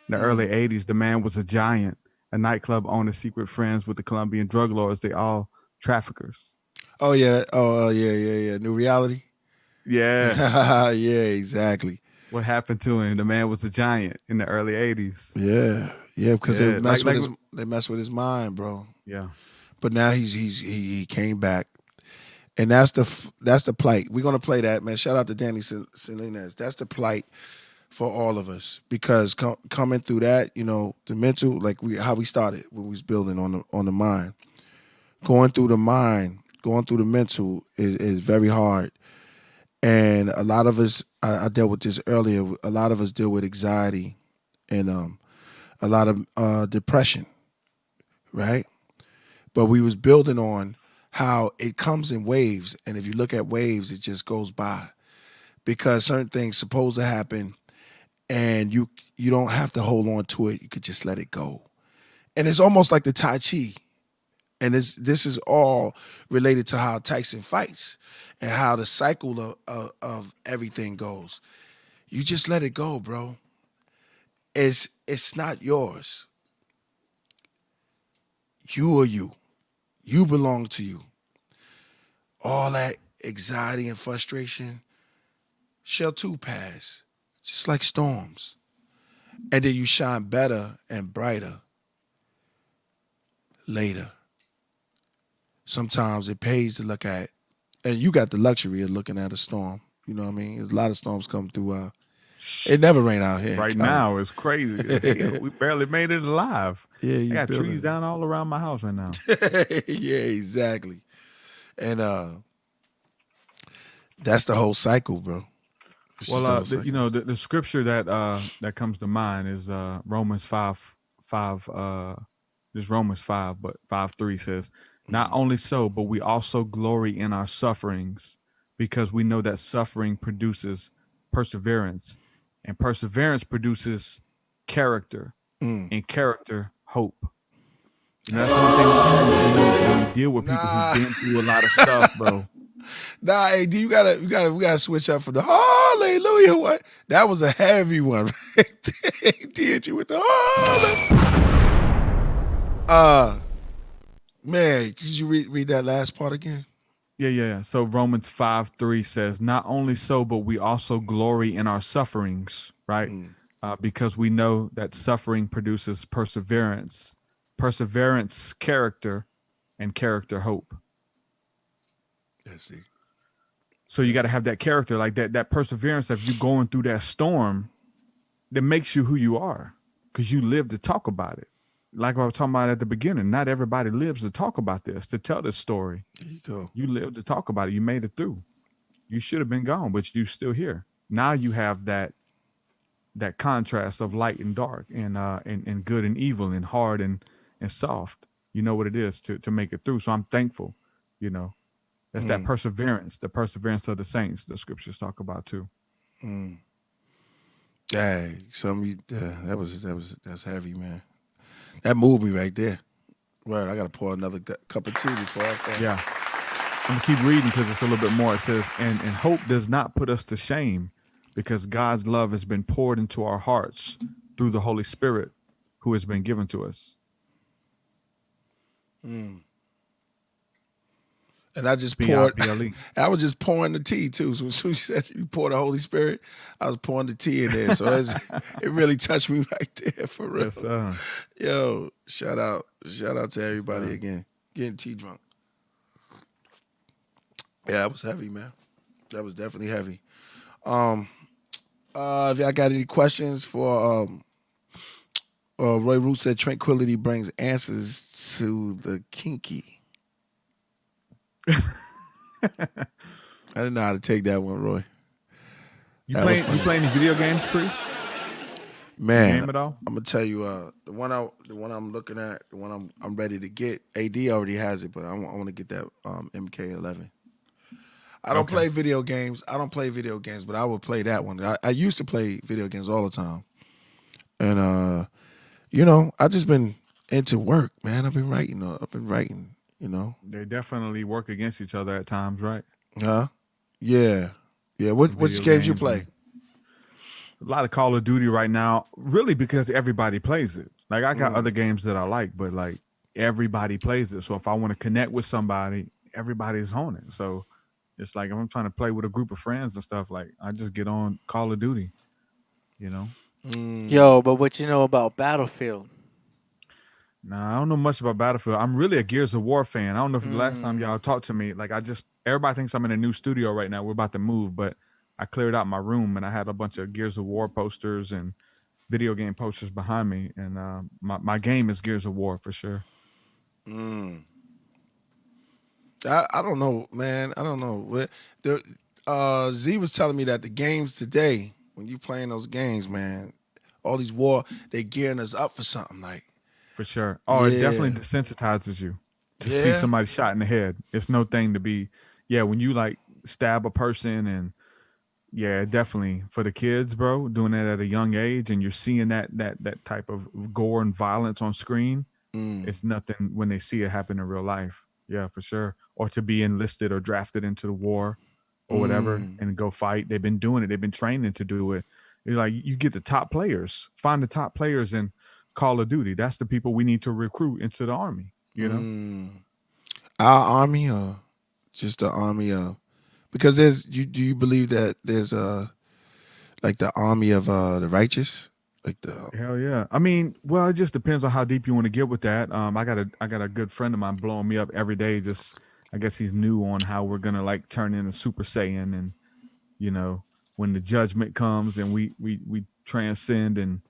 In the early 80s, the man was a giant. A nightclub owner, secret friends with the Colombian drug lords. They all traffickers. Oh yeah. Oh yeah. New Reality. Yeah. Yeah, exactly. What happened to him? The man was a giant in the early 80s. Yeah, because Yeah, they mess with his mind, bro. Yeah. But now he came back, and that's the plight. We're gonna play that, man. Shout out to Danny Salinas. That's the plight for all of us, because coming through that, the mental, how we started when we was building on the mind, going through the mind, going through the mental is very hard, and a lot of us, I dealt with this earlier. A lot of us deal with anxiety and a lot of depression, right? But we was building on how it comes in waves, and if you look at waves, it just goes by. because certain things supposed to happen, and you don't have to hold on to it. You could just let it go. And it's almost like the Tai Chi. And this is all related to how Tyson fights and how the cycle of everything goes. You just let it go, bro. It's not yours. You are you. You belong to you. All that anxiety and frustration shall too pass, just like storms. And then you shine better and brighter later. Sometimes it pays to look at, and you got the luxury of looking at a storm. You know what I mean? There's a lot of storms come through. It never rain out here. Right now, it's crazy. We barely made it alive. Yeah, I got trees down all around my house right now. Yeah, exactly. And that's the whole cycle, bro. Well, the scripture that comes to mind is Romans 5:5. This Romans 5, but 5:3 says, "Not only so, but we also glory in our sufferings, because we know that suffering produces perseverance, and perseverance produces character, and character hope." And that's one thing when you deal with people who've been through a lot of stuff, bro. Nah, hey, we gotta switch up from the hallelujah one. That was a heavy one, right there. He did you with the hallelujah. Man, could you read that last part again? Yeah. So Romans 5:3 says, "Not only so, but we also glory in our sufferings," right? Because we know that suffering produces perseverance, character, and character hope. Let's see. So you got to have that character, like that perseverance of you going through that storm that makes you who you are, because you live to talk about it. Like I was talking about at the beginning, not everybody lives to talk about this, to tell this story. There you go. You live to talk about it. You made it through. You should have been gone, but you're still here. Now you have that contrast of light and dark, and good and evil, and hard and soft. You know what it is to make it through. So I'm thankful, That's that perseverance, the perseverance of the saints, the scriptures talk about too. Dang, that's heavy, man. That moved me right there. Right, I gotta pour another cup of tea before I start. Yeah, I'm gonna keep reading because it's a little bit more. It says, and hope does not put us to shame, because God's love has been poured into our hearts through the Holy Spirit, who has been given to us. And I just poured. I was just pouring the tea too. So as soon as you said you pour the Holy Spirit, I was pouring the tea in there. So it really touched me right there for real. Yes, sir. Yo, shout out to everybody again. Getting tea drunk. Yeah, that was heavy, man. That was definitely heavy. If y'all got any questions for Roy Root said tranquility brings answers to the kinky. I didn't know how to take that one, Roy. You play any video games, Priest? Man, game at all? I'm gonna tell you, the one I'm looking at, the one I'm ready to get. AD already has it, but I want to get that MK11. I don't play video games. But I would play that one. I used to play video games all the time, and I just been into work, man. I've been writing. They definitely work against each other at times, right? Huh? Yeah. Which games you play? A lot of Call of Duty right now, really because everybody plays it. Like I got other games that I like, but like everybody plays it. So if I want to connect with somebody, everybody's on it. So it's like if I'm trying to play with a group of friends and stuff, like I just get on Call of Duty, Yo, but what you know about Battlefield? Nah, I don't know much about Battlefield. I'm really a Gears of War fan. I don't know if the last time y'all talked to me, like everybody thinks I'm in a new studio right now. We're about to move, but I cleared out my room and I had a bunch of Gears of War posters and video game posters behind me. And my game is Gears of War for sure. I don't know, man. I don't know. Z was telling me that the games today, when you playing those games, man, all these war, they gearing us up for something like. For sure. Oh, It definitely desensitizes you to see somebody shot in the head. It's no thing to be, when you like stab a person and Yeah, definitely for the kids, bro. Doing that at a young age, and you're seeing that type of gore and violence on screen. Mm, It's nothing when they see it happen in real life. Yeah, for sure. Or to be enlisted or drafted into the war or whatever mm, and go fight. They've been doing it. They've been training to do it. You're like you get the top players. Find the top players in Call of Duty. That's the people we need to recruit into the army. You know. mm. Our army, or just the army of? Because there's you. Do you believe that there's like the army of the righteous, like the Hell yeah. I mean, well, it just depends on how deep you want to get with that. I got a good friend of mine blowing me up every day. Just I guess he's new on how we're gonna like turn into Super Saiyan, and you know when the judgment comes and we transcend and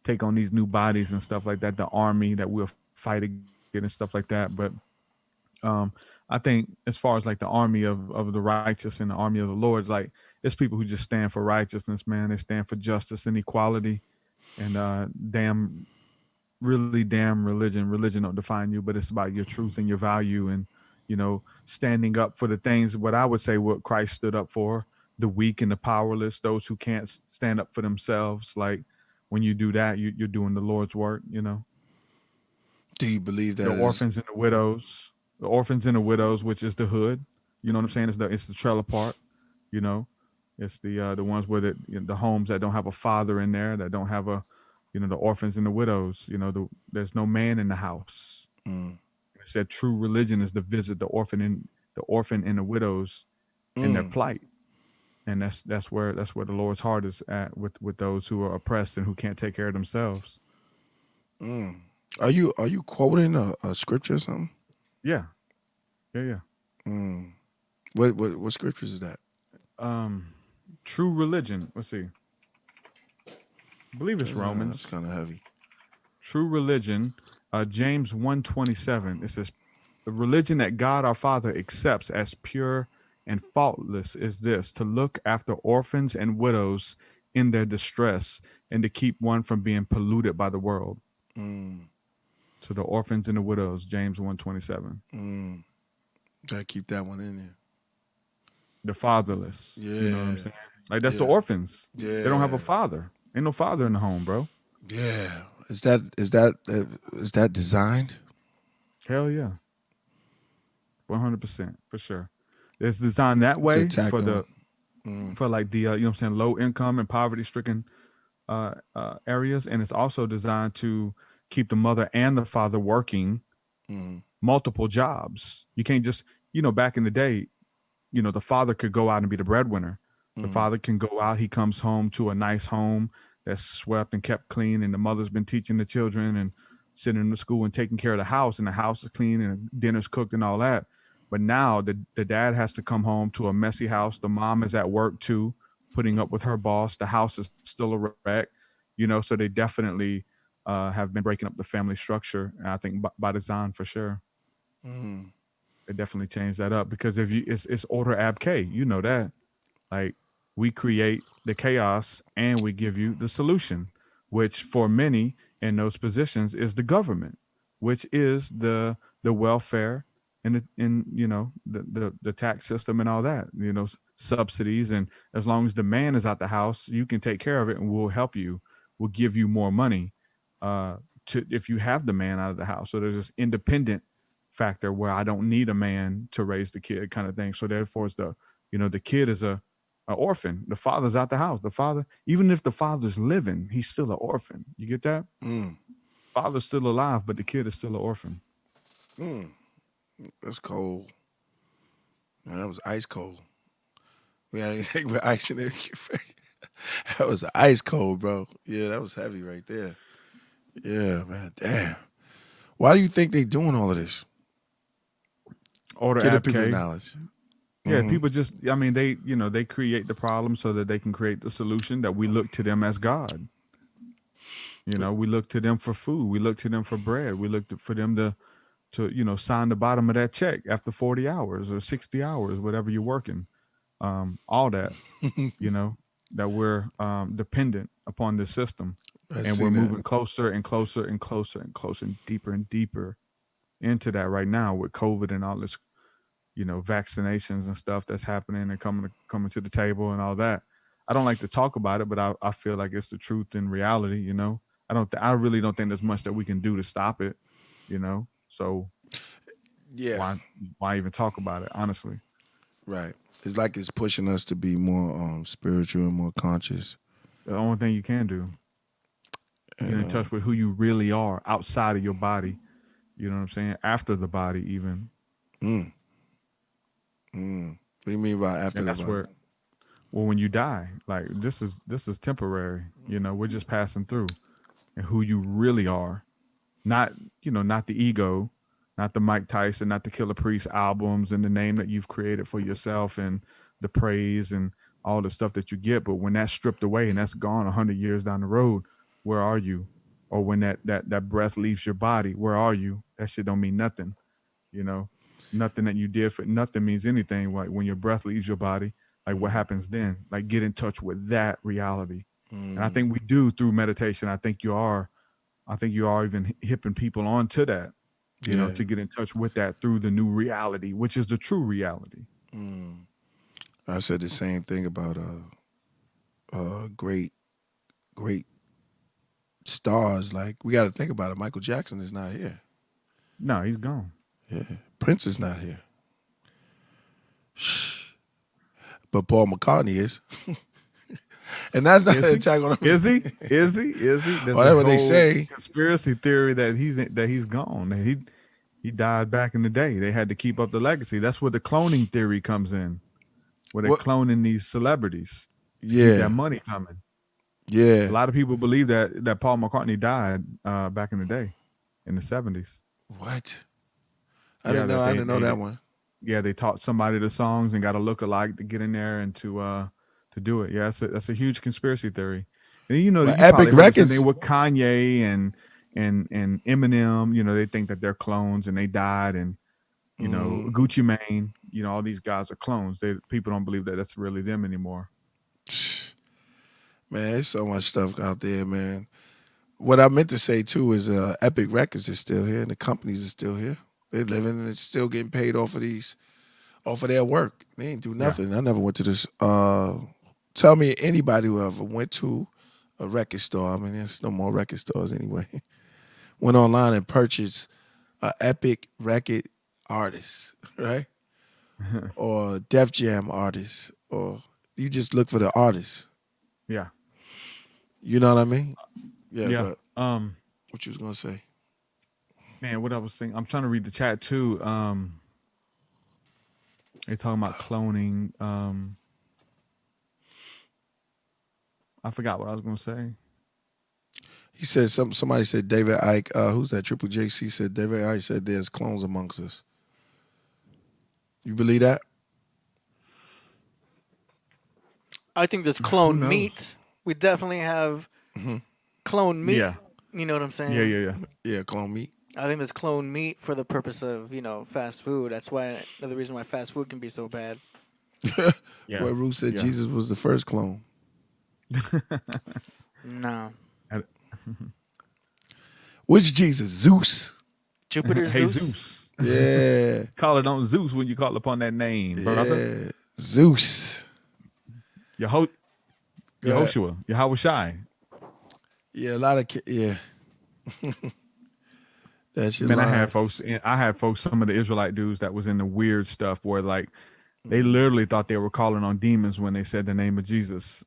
take on these new bodies and stuff like that. The army that we'll fight against and stuff like that. But um, I think as far as like the army of the righteous and the army of the Lords, like it's people who just stand for righteousness, man. They stand for justice and equality and damn really damn religion don't define you, but it's about your truth and your value and standing up for the things what I would say what Christ stood up for, the weak and the powerless, those who can't stand up for themselves. Like when you do that, you're doing the Lord's work. do you believe The that is orphans and the widows, which is the hood. You know what I'm saying? It's the trailer park. You know, it's the ones where the homes that don't have a father in there, that don't have the orphans and the widows. There's no man in the house. mm, It said true religion is to visit the orphan and the widows in their mm, plight, and that's where the Lord's heart is at with those who are oppressed and who can't take care of themselves. mm. Are you quoting a scripture or something? Yeah, yeah. Mm. What scriptures is that? Um, true religion. Let's see. I believe it's That's Romans. kind of heavy. True religion. James 1:27. It says, "The religion that God our Father accepts as pure and faultless is this: to look after orphans and widows in their distress, and to keep one from being polluted by the world." Mm, To the orphans and the widows, James 1:27. mm. Gotta keep that one in there. The fatherless. You know what I'm Yeah, saying? Like that's the yeah, orphans. They don't have a yeah, father. Ain't no father in the home, bro. yeah. Is that designed? Hell yeah. 100% for sure. It's designed that To way attack for them? the for like the low income and poverty stricken areas, and it's also designed to keep the mother and the father working Mm, multiple jobs. You can't just back in the day, the father could go out and be the breadwinner. The mm, father can go out. He comes home to a nice home that's swept and kept clean, and the mother's been teaching the children and sitting in the school and taking care of the house, and the house is clean and dinner's cooked and all that. But now the dad has to come home to a messy house. The mom is at work too, putting up with her boss. The house is still a wreck, so they definitely have been breaking up the family structure. And I think by design for sure. mm, They definitely changed that up because if you it's order ab K, you know that. Like we create the chaos and we give you the solution, which for many in those positions is the government, which is the welfare and the tax system and all that, subsidies. And as long as the man is out the house, you can take care of it and we'll help you. We'll give you more money uh to if you have the man out of the house. So there's this independent factor where I don't need a man to raise the kid kind of thing. So therefore it's the kid is a orphan. The father's out the house. The father, even if the father's living, he's still an orphan. You get that? mm, Father's still alive, but the kid is still an orphan. mm. That's cold. Man, that was ice cold. We had anything with ice in it. That was ice cold, bro. Yeah, that was heavy right there. Yeah, man. Damn. Why do you think they doing all of this? Order Get the ab people K. knowledge. Yeah, Mm-hmm. people just I mean they create the problem so that they can create the solution that we look to them as God. We look to them for food. We look to them for bread. We look for them to sign the bottom of that check after 40 hours or 60 hours, whatever you're working. All that, you know, that we're dependent upon this system. I And we're seen that. moving closer and closer and closer and closer and deeper into that right now with COVID and all this, vaccinations and stuff that's happening and coming to the table and all that. I don't like to talk about it, but I feel like it's the truth in reality. I really don't think there's much that we can do to stop it. So Yeah, why even talk about it? Honestly, right. It's like it's pushing us to be more spiritual and more conscious. the only thing you can do, get in touch with who you really are outside of your body. You know what I'm saying? After the body, even. Mm, what do you mean by after And the that's body? where, well, when you die, like this is temporary. We're just passing through, and who you really are, not not the ego, not the Mike Tyson, not the Killer Priest albums and the name that you've created for yourself and the praise and all the stuff that you get. But when that's stripped away and that's gone 100 years down the road, where are you? Or when that breath leaves your body, where are you? That shit don't mean nothing. You know, nothing that you did for nothing means anything. Like when your breath leaves your body, like what happens then? Like get in touch with that reality. And I think we do through meditation. I think you are even hipping people onto that, Yeah. to get in touch with that through the new reality, which is the true reality. I said the same thing about great stars. Like we got to think about it. Michael Jackson is not here. No, he's gone. Yeah, Prince is not here. Shh. But Paul McCartney is. And that's not an attack on him. Is he? Is he? There's Whatever a they whole say. conspiracy theory that he's gone. That he died back in the day. They had to keep up the legacy. That's where the cloning theory comes in, where they're cloning these celebrities. Yeah. Keep that money coming. Yeah. A lot of people believe that Paul McCartney died back in the day, in the 70s. What? I didn't know that one. Yeah, they taught somebody the songs and got a lookalike to get in there and to do it. Yeah, that's a huge conspiracy thery. And you Epic Records with Kanye and Eminem. They think that they're clones and they died, and Gucci Mane. All these guys are clones. People don't believe that that's really them anymore. Man, there's so much stuff out there, man. What I meant to say too is Epic Records is still here and the companies are still here. They're living and it's still getting paid off of their work. They ain't do nothing. Yeah. I never went to this. Tell me anybody who ever went to a record store. I mean, there's no more record stores anyway. Went online and purchased an Epic record artist, right? Or Def Jam artist, or you just look for the artist. Yeah. You know what I mean? Yeah. But, what you was gonna say? Man, what I was saying, I'm trying to read the chat too. They're talking about cloning. I forgot what I was gonna say. He said somebody said David Icke. Who's that? Triple JC said David Icke said there's clones amongst us. You believe that? I think there's clone meat. We definitely have clone meat. Yeah. You know what I'm saying? Yeah. Yeah, clone meat. I think there's clone meat for the purpose of, fast food. That's why another reason why fast food can be so bad. Yeah. Where Ruth said Jesus was the first clone. No. Which Jesus? Zeus? Jupiter Hey, Zeus? Yeah. Call it on Zeus when you call upon that name, brother. Yeah. Zeus. Yehoshua. Yahweh. Yeah, a lot of yeah. That's your Man, line. I had folks, some of the Israelite dudes that was in the weird stuff where like they literally thought they were calling on demons when they said the name of Jesus.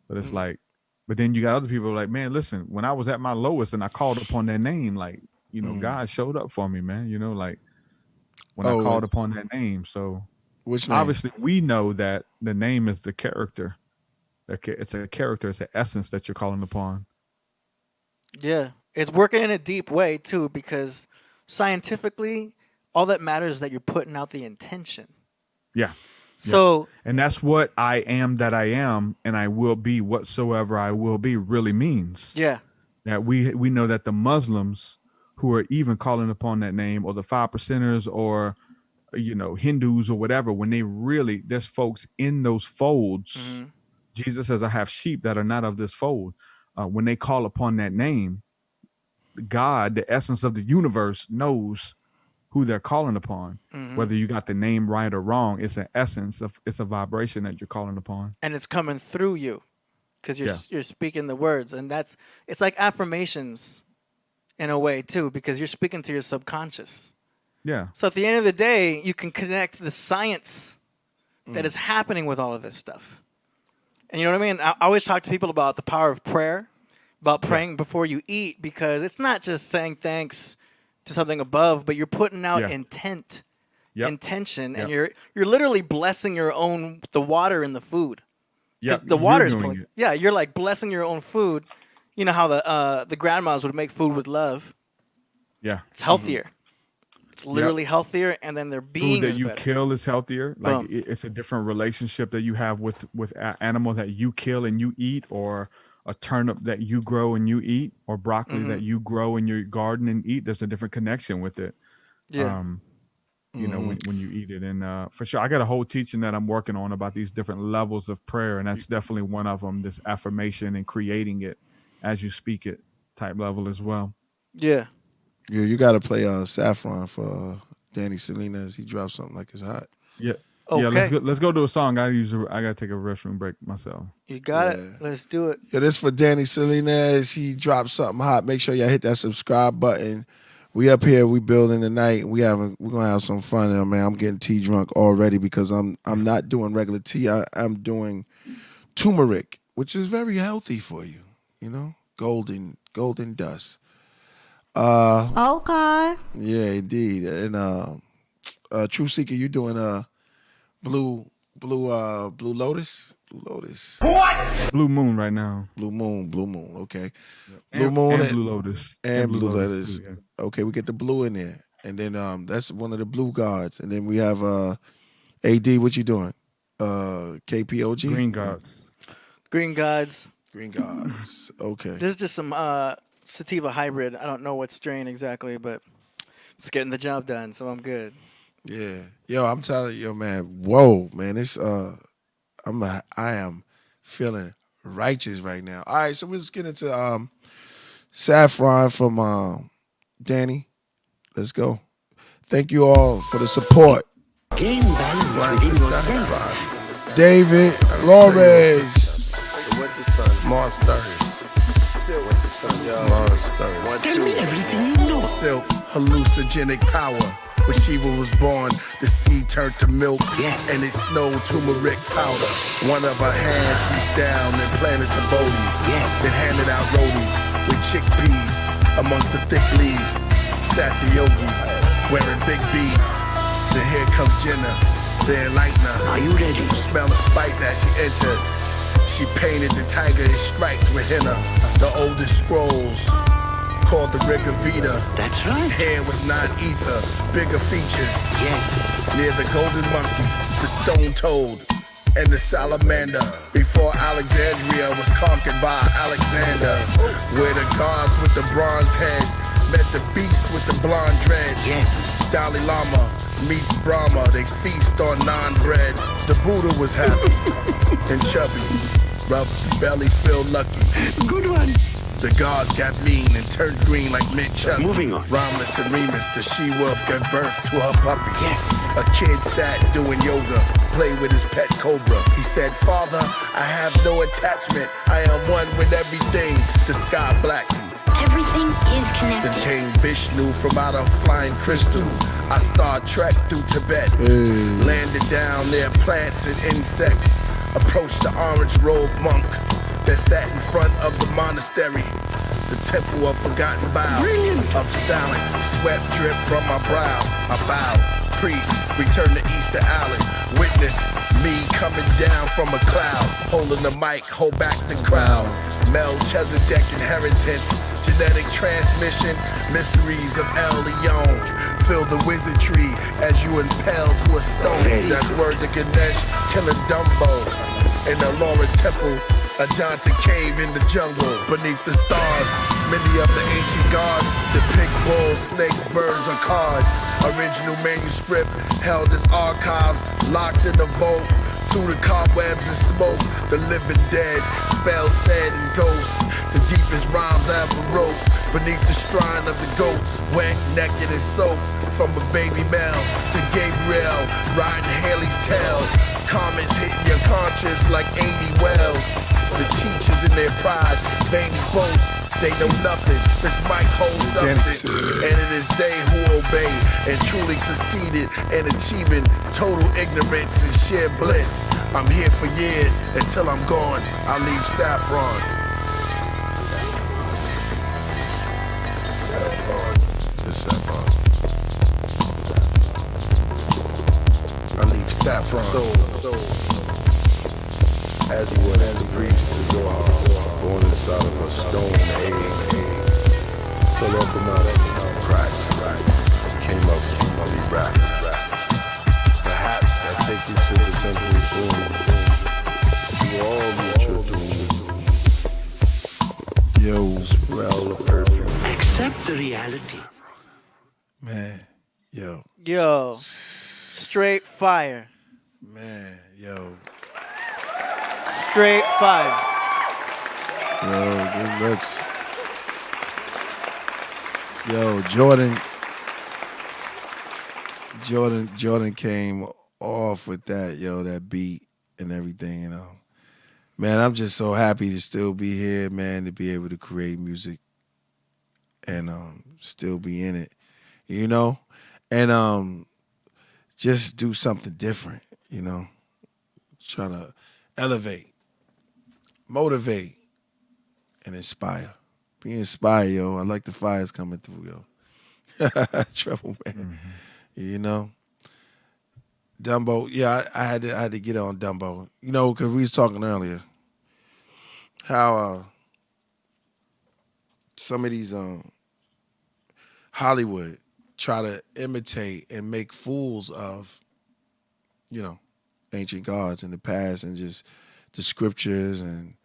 But it's like, but then you got other people like, man, listen, when I was at my lowest and I called upon that name, like, God showed up for me, man. Like when I called upon that name. So which name? Obviously we know that the name is the character. It's a character, it's an essence that you're calling upon. Yeah. It's working in a deep way, too, because scientifically, all that matters is that you're putting out the intention. Yeah. So, and that's what I am that I am, and I will be whatsoever I will be really means. Yeah. That we know that the Muslims who are even calling upon that name, or the 5%ers, or Hindus or whatever, when there's folks in those folds. Mm-hmm. Jesus says, I have sheep that are not of this fold. When they call upon that name, God, the essence of the universe, knows who they're calling upon. Whether you got the name right or wrong, it's an essence of, it's a vibration that you're calling upon. And it's coming through you because you're speaking the words. And it's like affirmations in a way too, because you're speaking to your subconscious. Yeah. So at the end of the day, you can connect the science that is happening with all of this stuff. And you know what I mean? I always talk to people about the power of prayer, about praying before you eat, because it's not just saying thanks to something above, but you're putting out intention, and you're literally blessing the water in the food. Yeah, the water's you're like blessing your own food. You know how the grandmas would make food with love. Yeah, it's healthier. It's literally healthier, and then their being food that is you better. kill is healthier. Like it's a different relationship that you have with an animal that you kill and you eat, or a turnip that you grow and you eat, or broccoli that you grow in your garden and eat. There's a different connection with it. Yeah. You know, when you eat it. And for sure, I got a whole teaching that I'm working on about these different levels of prayer, and that's definitely one of them. This affirmation and creating it as you speak it type level as well. Yeah. Yeah, you got to play Saffron for Danny Salinas. He dropped something like it's hot. Yeah. Okay. Yeah, let's go to a song. I gotta take a restroom break myself. You got it. Let's do it. Yeah, this for Danny Salinas. He dropped something hot. Make sure y'all hit that subscribe button. We up here, we building tonight. We're gonna have some fun. And man, I'm getting tea drunk already because I'm not doing regular tea. I'm doing turmeric, which is very healthy for you. You know, golden dust. Okay. Yeah, indeed. And True Seekah, you doing Blue Lotus? Blue Lotus. Blue Moon right now. Blue Moon. Okay. Yep. Blue Moon and Blue Lotus. and Blue Lotus. Too, yeah. Okay, we get the blue in there, and then that's one of the blue gods, and then we have AD. What you doing? KPOG. Green Gods. Green Gods. Green gods. Okay. This is just some sativa hybrid. I don't know what strain exactly, but it's getting the job done, so I'm good. Yeah. Yo, I'm telling you, man. Whoa, man. It's I am feeling righteous right now. All right, so let's get into Saffron from Danny. Let's go. Thank you all for the support. Gain balance within yourself. David Flores. Monsters. Tell me everything you know. Silk, hallucinogenic power. When Shiva was born, the seed turned to milk. Yes. And it snowed turmeric powder. One of her hands reached down and planted the bodhi. Yes. Then handed out roti with chickpeas. Amongst the thick leaves sat the yogi, wearing big beads. Then here comes Jenna, the enlightener. Are you ready? Smell the spice as she entered. She painted the tiger in stripes with henna. The oldest scrolls, called the Rigavita. That's right. Hair was non-ether, bigger features. Yes. Near the golden monkey, the stone toad, and the salamander. Before Alexandria was conquered by Alexander. Where the gods with the bronze head met the beasts with the blonde dreads. Yes. Dalai Lama meets Brahma, they feast on non-bread. The Buddha was happy and chubby, rubbed the belly, feel lucky. Good one. The gods got mean and turned green like mint chutney. Moving on. Romulus and Remus, the she-wolf gave birth to her puppies. Yes. A kid sat doing yoga, played with his pet cobra. He said, Father, I have no attachment. I am one with everything. The sky blackened. Everything is Then connected. came Vishnu from out of flying crystal. I Star Trek through Tibet. Landed down near plants and insects. Approached the orange-robed monk that sat in front of the monastery. The temple of forgotten vows. Of silence, sweat drip from my brow. I bow. Priest, return to Easter Island. Witness me coming down from a cloud. Holding the mic, hold back the crowd. Melchizedek inheritance. Genetic transmission, mysteries of El Leon. Feel the wizardry as you impale to a stone. That's word to Ganesh, killing Dumbo. In the Laura Temple, a Ajanta cave in the jungle. Beneath the stars, many of the ancient gods depict bulls, snakes, birds, or card. Original manuscript held as archives, locked in a vault. Through the cobwebs and smoke, the living dead, spells said and ghosts. The deepest rhymes I ever wrote, beneath the shrine of the goats, wet, naked, and soaked. From a baby Mel to Gabriel, riding Haley's tail. Comments hitting your conscience like 80 wells. The teachers in their pride, vain boast. They know nothing. This mic holds substance. And it is they who obey and truly succeeded in achieving total ignorance and sheer bliss. I'm here for years. Until I'm gone, I'll leave saffron. Saffron. Just saffron. I leave saffron. So, as he was as the priest, born inside of a stone age, fell off the mountain, cracked, came up, re-wrapped. Perhaps I take you to the temple soon. You all be a tribute. Yo, smell of perfume. Accept the reality. Man, yo. Yo, straight fire. Man, yo. Straight fire. Yo, let's. Yo, Jordan came off with that, yo, that beat and everything, you know. Man, I'm just so happy to still be here, man, to be able to create music and still be in it, you know, and just do something different, you know. Try to elevate, motivate, and inspire. Be inspired, yo. I like the fires coming through, yo. Trouble, man. Mm-hmm. You know, Dumbo. Yeah, I had to get on Dumbo. You know, because we was talking earlier how some of these Hollywood try to imitate and make fools of, you know, ancient gods in the past and just the scriptures and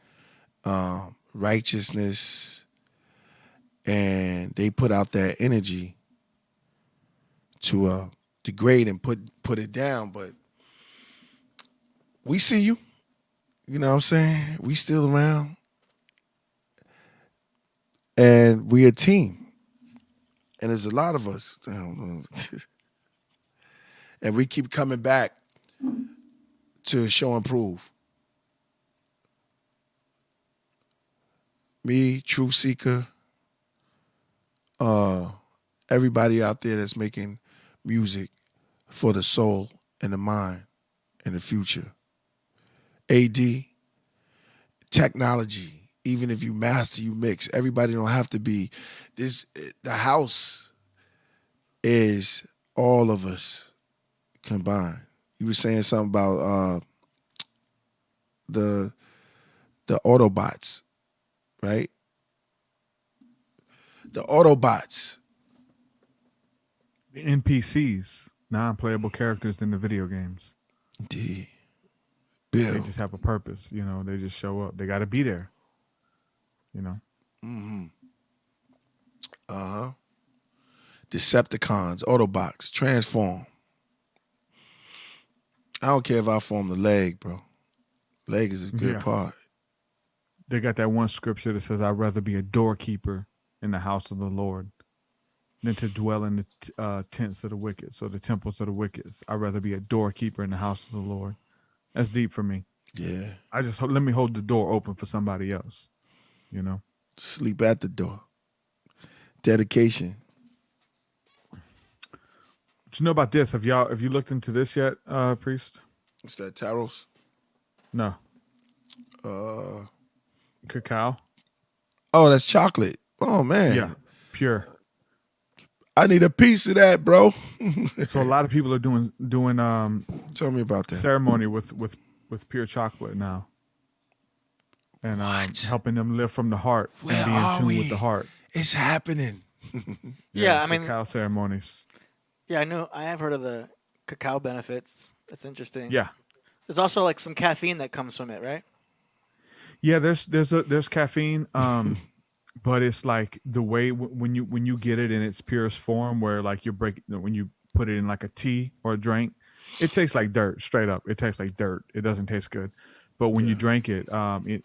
righteousness, and they put out that energy to degrade and put it down. But we see you. You know what I'm saying? We still around. And we a team. And there's a lot of us. And we keep coming back to show and prove. Me, True Seekah, everybody out there that's making music for the soul and the mind and the future. AD, technology, even if you master, you mix. Everybody don't have to be this. The house is all of us combined. You were saying something about the Autobots, right? The Autobots. The NPCs, non-playable characters in the video games. Indeed. Bill. They just have a purpose, you know. They just show up. They got to be there, you know. Mm-hmm. Uh-huh. Decepticons, Autobots, transform. I don't care if I form the leg, bro. Leg is a good part. They got that one scripture that says, I'd rather be a doorkeeper in the house of the Lord than to dwell in the tents of the wicked, so the temples of the wicked. I'd rather be a doorkeeper in the house of the Lord. That's deep for me. Yeah. Let me hold the door open for somebody else, you know? Sleep at the door. Dedication. What you know about this? Have you looked into this yet, Priest? What's that, Taros? No. Cacao. Oh, that's chocolate. Oh, man. Yeah, pure. I need a piece of that, bro. So a lot of people are doing Tell me about that. ceremony with pure chocolate now. And helping them live from the heart Where and be in are tune we? with the heart. It's happening. Yeah, I mean, cacao ceremonies. yeah, I know. I have heard of the cacao benefits. That's interesting. Yeah. There's also like some caffeine that comes from it, right? Yeah, there's caffeine, but it's like the way when you get it in its purest form, where like when you put it in like a tea or a drink, it tastes like dirt, straight up. It tastes like dirt. It doesn't taste good. But when you drink it, when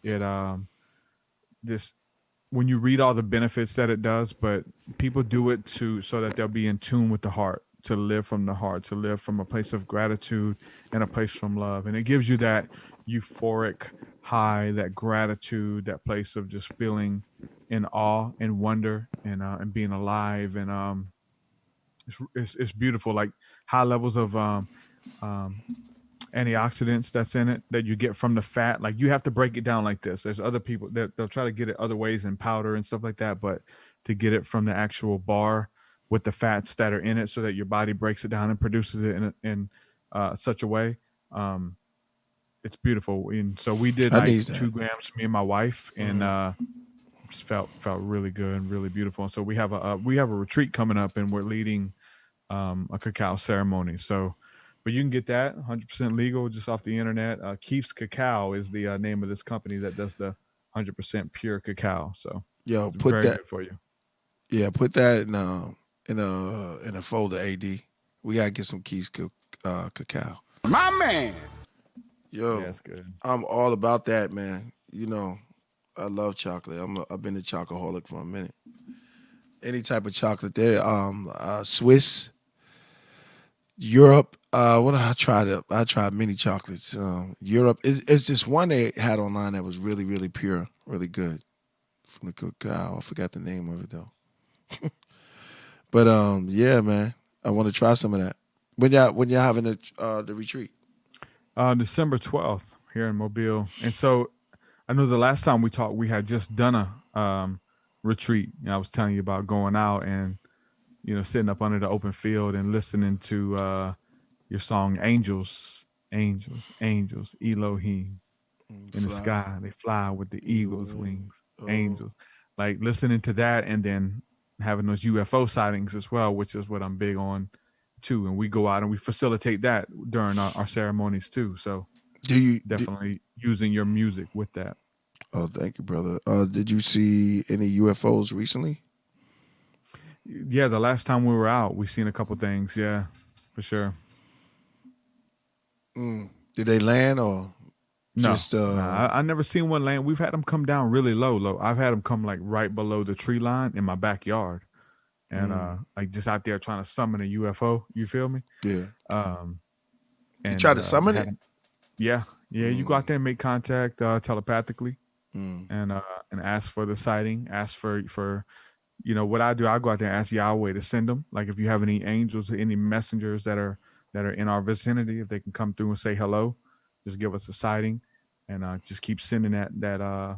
you read all the benefits that it does, but people do it so that they'll be in tune with the heart. to live from the heart, to live from a place of gratitude and a place from love. And it gives you that euphoric high, that gratitude, that place of just feeling in awe and wonder and being alive. And it's beautiful, like high levels of um, antioxidants that's in it that you get from the fat. Like you have to break it down like this. There's other people that they'll try to get it other ways in powder and stuff like that, but to get it from the actual bar with the fats that are in it, so that your body breaks it down and produces it in such a way, it's beautiful. And so we did like 2 grams, me and my wife, and just felt really good and really beautiful. And so we have a retreat coming up, and we're leading a cacao ceremony. So. But you can get that 100% legal just off the internet. Keef's Cacao is the name of this company that does the 100% pure cacao. So Yo, it's put very that good for you. Yeah, put that in a folder. Ad, we gotta get some Keef's cacao. My man. Yo, Yeah, that's good. I'm all about that, man. You know, I love chocolate. I've been a chocoholic for a minute. Any type of chocolate there. Swiss, Europe. What I tried many chocolates. Europe. It's just one they had online that was really, really pure, really good from the cacao. I forgot the name of it though. But yeah, man, I want to try some of that. When y'all having the retreat? December 12th here in Mobile. And so I know the last time we talked, we had just done a retreat. I was telling you about going out and sitting up under the open field and listening to your song Angels, Angels, Angels, Elohim. In the sky, they fly with the eagle's wings. Angels. Like listening to that and then having those UFO sightings as well, which is what I'm big on too. And we go out and we facilitate that during our ceremonies too. So definitely using your music with that. Oh, thank you, brother. Did you see any UFOs recently? Yeah, the last time we were out, we seen a couple things. Yeah, for sure. Did they land or just? Nah, I never seen one land. We've had them come down really low. I've had them come like right below the tree line in my backyard, and like just out there trying to summon a UFO. You feel me? Yeah. And you tried to summon it? Yeah. You go out there and make contact telepathically, and ask for the sighting. Ask for what I do. I go out there and ask Yahweh to send them. Like if you have any angels or any messengers that are in our vicinity, if they can come through and say hello, just give us a sighting, and just keep sending that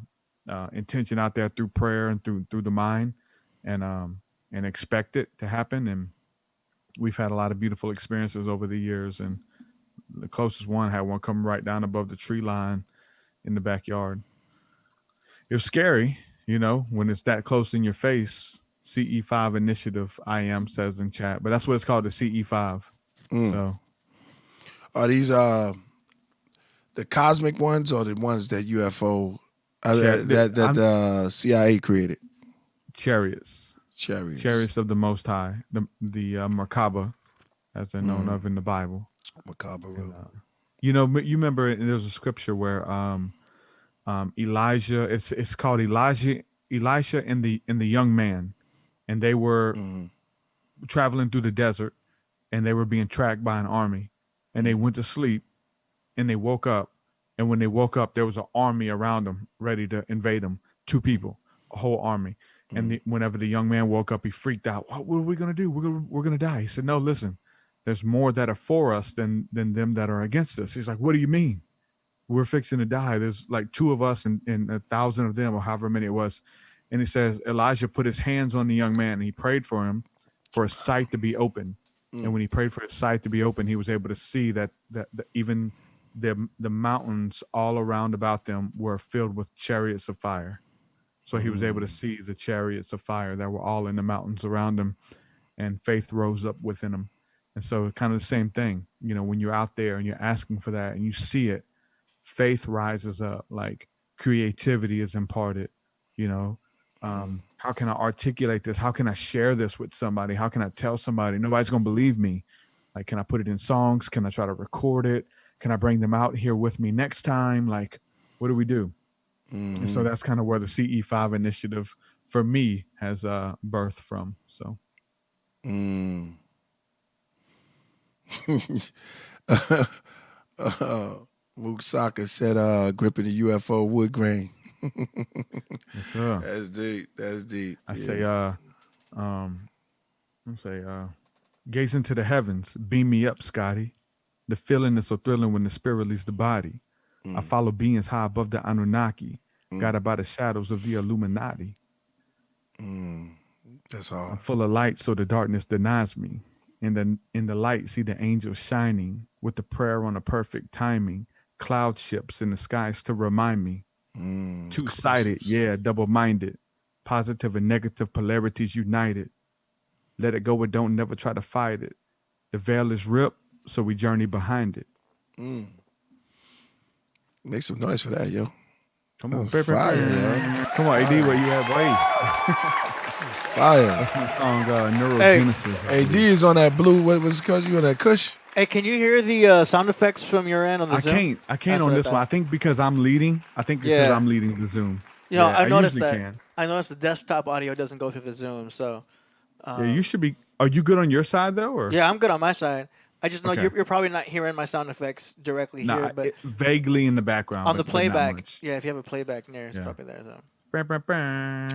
intention out there through prayer and through the mind, and expect it to happen. And we've had a lot of beautiful experiences over the years, and the closest one had one come right down above the tree line in the backyard. It was scary, when it's that close in your face. CE5 initiative, I am says in chat, but that's what it's called, the CE5. So, are these the cosmic ones or the ones that UFO that CIA created? Chariots of the Most High, the Merkaba, as they're known of in the Bible. Macabre. You remember there's a scripture where Elijah, it's called Elisha and the young man, and they were traveling through the desert, and they were being tracked by an army, and they went to sleep, and they woke up, and when they woke up, there was an army around them ready to invade them. 2 people, a whole army. And whenever the young man woke up, he freaked out. What are we gonna do? We're gonna die. He said, no, listen, there's more that are for us than them that are against us. He's like, what do you mean? We're fixing to die. There's like 2 of us and 1,000 of them, or however many it was. And he says, Elijah put his hands on the young man and he prayed for him for his sight to be open. And when he prayed for his sight to be open, he was able to see that even the mountains all around about them were filled with chariots of fire. So he was able to see the chariots of fire that were all in the mountains around him, and faith rose up within him. And so kind of the same thing, when you're out there and you're asking for that and you see it, faith rises up, like creativity is imparted, how can I articulate this? How can I share this with somebody? How can I tell somebody? Nobody's going to believe me. Like, can I put it in songs? Can I try to record it? Can I bring them out here with me next time? Like, what do we do? And so that's kind of where the CE5 initiative for me has birthed from. So. Mook Saka said, gripping the UFO wood grain. Yes, sir. That's deep. That's deep. I Yeah. say, gaze into the heavens, beam me up, Scotty. The feeling is so thrilling when the spirit leaves the body. I follow beings high above the Anunnaki, guided by the shadows of the Illuminati. That's I'm hard. full of light, so the darkness denies me. In the light, see the angels shining with the prayer on a perfect timing. Cloud ships in the skies to remind me. Two-sided, yeah, double-minded. Positive and negative polarities united. Let it go and don't never try to fight it. The veil is ripped, so we journey behind it. Make some noise for that, yo. Come on, Fire, yo. Come on, AD, where you at, boy? Fire. That's my song, Neurogenesis. AD is on that blue. What's it called? You on that Kush? Hey, can you hear the sound effects from your end on the I Zoom? can't That's on what I this one. thought. I think because I'm leading. Yeah. I'm leading the Zoom. You know, Yeah, I noticed usually that. can. I noticed the desktop audio doesn't go through the Zoom, so. Yeah, you should be. Are you good on your side though, or Yeah, I'm good on my side. I just know Okay. you're probably not hearing my sound effects directly here, but vaguely in the background on the but not playback, much. yeah, if you have a playback near, it's Yeah. probably there. So.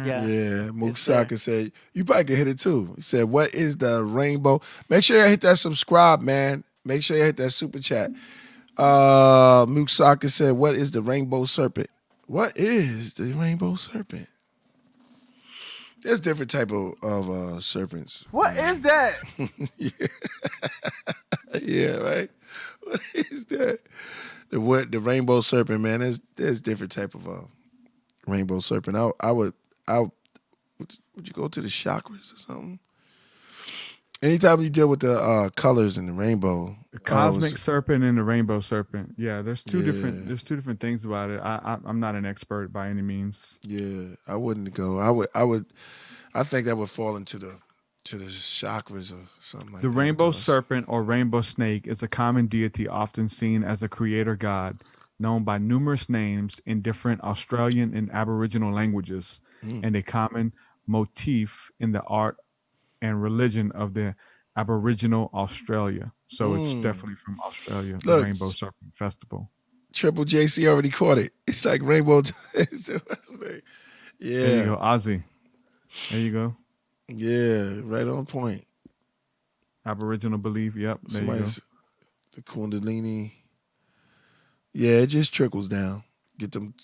Yeah. Yeah, Mook It's there. Saka said, you probably can hit it too. He said, what is the rainbow? Make sure you hit that subscribe, man. Make sure you hit that super chat. Mook Saka said, what is the rainbow serpent? What is the rainbow serpent? There's different type of serpents. What is that? Yeah, right? What is that? The rainbow serpent, man. There's different type of rainbow serpent. Would you go to the chakras or something? Anytime you deal with the colors in the rainbow, The cosmic serpent and the rainbow serpent. Yeah, there's two different. Yeah. There's two different things about it. I'm not an expert by any means. yeah, I wouldn't go. I think that would fall into the chakras or something like The that. rainbow because- serpent or rainbow snake is a common deity often seen as a creator god, known by numerous names in different Australian and Aboriginal languages, and a common motif in the art and religion of the Aboriginal Australia. So it's definitely from Australia, the Look. Rainbow Serpent Festival. Triple JC already caught it. It's like rainbow. It's the- yeah, There you go, Ozzy. There you go. yeah, right on point. Aboriginal belief. Yep. There you go. Somebody's the Kundalini. Yeah, it just trickles down. Get them,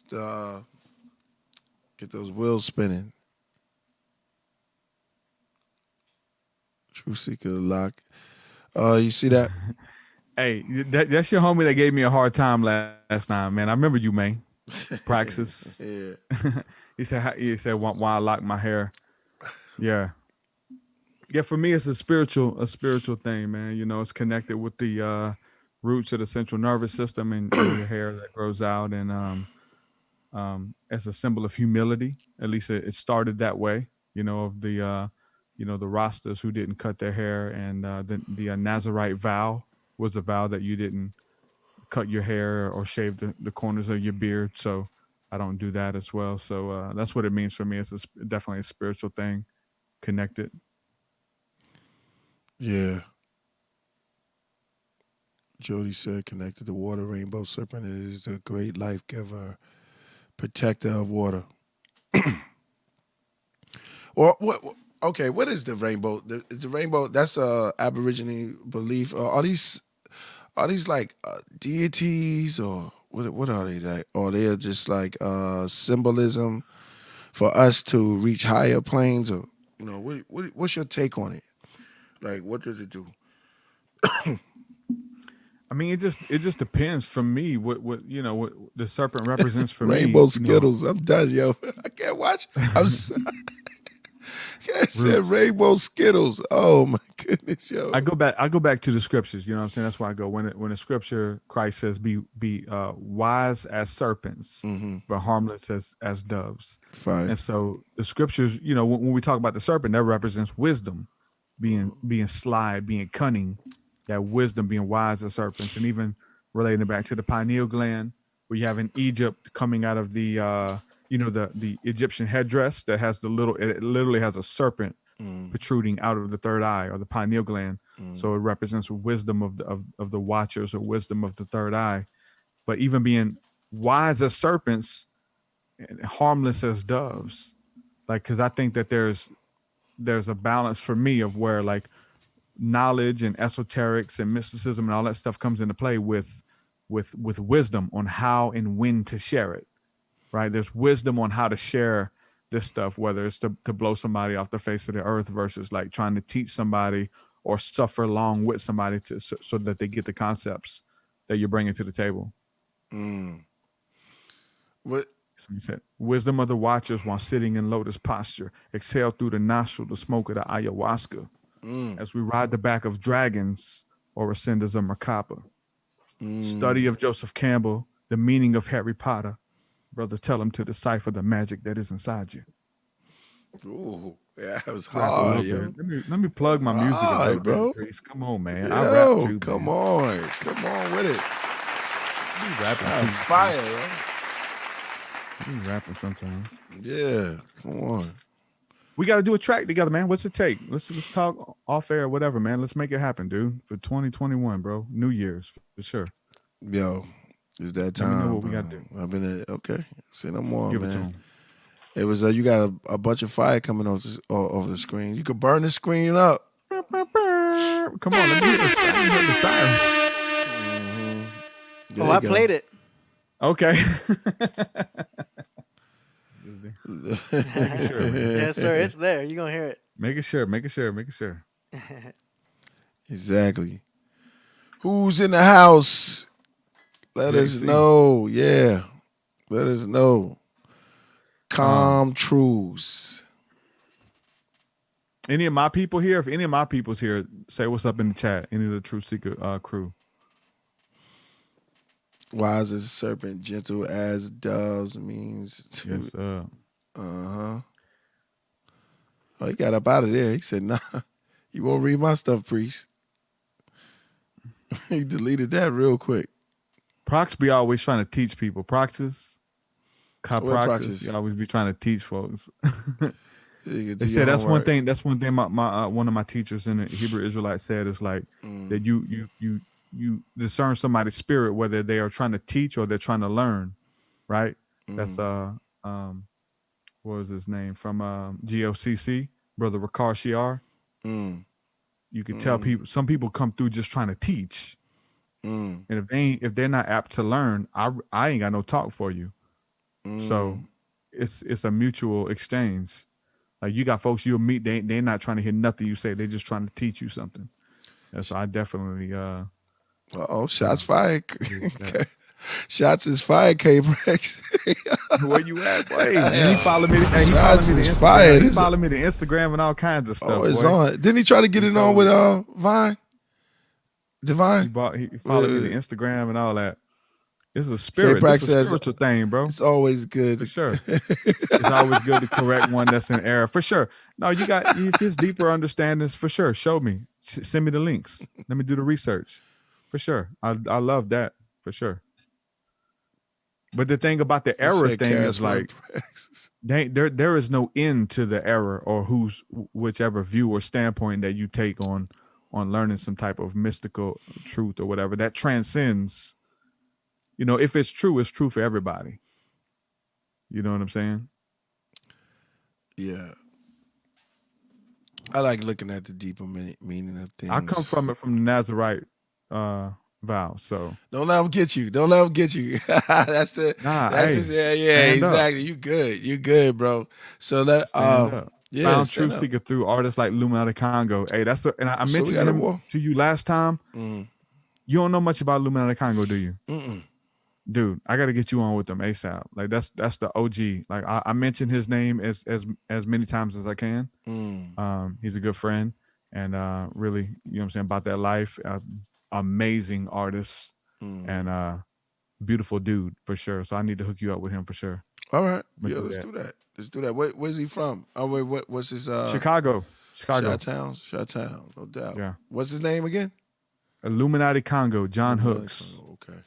get those wheels spinning. True Seekah lock. You see that? Hey, that's your homie that gave me a hard time last time, man. I remember you, man. Praxis. Yeah. He said, why I lock my hair. Yeah. Yeah, for me, it's a spiritual thing, man. You know, it's connected with the roots of the central nervous system and your hair that grows out, and as a symbol of humility. At least it started that way. You know, of the the Rastas who didn't cut their hair, and the Nazarite vow was a vow that you didn't cut your hair or shave the corners of your beard. So I don't do that as well. So that's what it means for me. It's definitely a spiritual thing, connected. Yeah. Jody said, connected to water, rainbow serpent is a great life giver, protector of water. Well, okay, what is the rainbow? The rainbow, that's a Aborigine belief. Are these like deities, or what are they like? Or they are just like symbolism for us to reach higher planes? Or, you know, what's your take on it? Like, what does it do? I mean, it just depends for me what the serpent represents for me. Rainbow Skittles. I'm done, yo. I can't watch. I said Rainbow Skittles. Oh my goodness, yo. I go back to the scriptures. You know what I'm saying? That's why I go when the scripture Christ says, "Be wise as serpents, but harmless as doves." Fine. And so the scriptures, you know, when we talk about the serpent, that represents wisdom, being sly, being cunning. That wisdom, being wise as serpents, and even relating it back to the pineal gland, where you have in Egypt coming out of the the Egyptian headdress that has it literally has a serpent protruding out of the third eye or the pineal gland. So it represents wisdom of the watchers, or wisdom of the third eye. But even being wise as serpents and harmless as doves, like, because I think that there's a balance for me of where like knowledge and esoterics and mysticism and all that stuff comes into play with wisdom on how and when to share it. Right? There's wisdom on how to share this stuff, whether it's to blow somebody off the face of the earth versus like trying to teach somebody or suffer along with somebody so that they get the concepts that you're bringing to the table. What? So you said, wisdom of the watchers while sitting in lotus posture, exhale through the nostril the smoke of the ayahuasca. As we ride the back of dragons or ascend as a macabre. Study of Joseph Campbell, the meaning of Harry Potter. Brother, tell him to decipher the magic that is inside you. Ooh, yeah, that was hard, yo. Let me plug my music a little bro. bit, please. Come on, man. Yo, I rap too, come man. on with it. You rapping I'm too, fire, yo. man. You rapping sometimes. Yeah, come on. We got to do a track together, man. What's it take? Let's talk off air or whatever, man. Let's make it happen, dude. For 2021, bro. New Year's for sure. Yo, it's that Let me know time. what we bro. gotta do. I've been okay. Say no more, Give it to man. him. It was you got a bunch of fire coming over the screen. You could burn the screen up. Come on, let me hear the siren. There I you go. played it. Okay. Yes, sir. It's there. You're going to hear it. Make it sure. Exactly. Who's in the house? Let us JC. know. Yeah. Let us know. Calm truths. Any of my people here, if any of my people's here, say what's up in the chat. Any of the True Seekah crew. Wise as a serpent, gentle as doves means to. Yes, Oh, he got up out of there. He said, nah, you won't read my stuff, priest. He deleted that real quick. Prox be always trying to teach people. Proxes. What Proxes. Proxes? You always be trying to teach folks. They They said that's one thing. That's one thing. My one of my teachers in the Hebrew Israelite said is like that you discern somebody's spirit whether they are trying to teach or they're trying to learn, right? That's what was his name from GOCC, Brother Ricard Shiar. You could tell people. Some people come through just trying to teach, and if they're not apt to learn, I ain't got no talk for you. So it's a mutual exchange. Like you got folks you'll meet, they're not trying to hear nothing you say. They're just trying to teach you something. And so I definitely shots fired. Shots is fired, K-Brex. where you at, boy? And he followed me. Shots is fired. He followed me to Instagram and all kinds of stuff. Oh, it's boy. on. Didn't he try to get it on with Vine? Divine? He followed me to Instagram and all that. It's a spirit. It's a spiritual thing, bro. It's always good. For sure. It's always good to correct one that's in error. For sure. No, you got if it's deeper understandings, for sure. Show me. Send me the links. Let me do the research. For sure. I love that. For sure. But the thing about the error thing is like there is no end to the error or whichever view or standpoint that you take on learning some type of mystical truth or whatever that transcends. You know, if it's true for everybody. You know what I'm saying? Yeah. I like looking at the deeper meaning of things. I come from the Nazarite vow, so don't let them get you. That's exactly. You good, bro. So that found True Seekah through artists like Lumina Congo. Hey, and I mentioned him to you last time. You don't know much about Lumina Congo, do you? Dude, I got to get you on with them ASAP. Like that's the OG. Like I mention his name as many times as I can. He's a good friend and really, you know what I'm saying, about that life. Amazing artist and beautiful dude for sure. So I need to hook you up with him for sure. All right. Yeah, let's do that. Where's he from? Oh wait, what's his Chicago. Chi-Town, no doubt. Yeah. What's his name again? Illuminati Congo, John Hooks. Okay.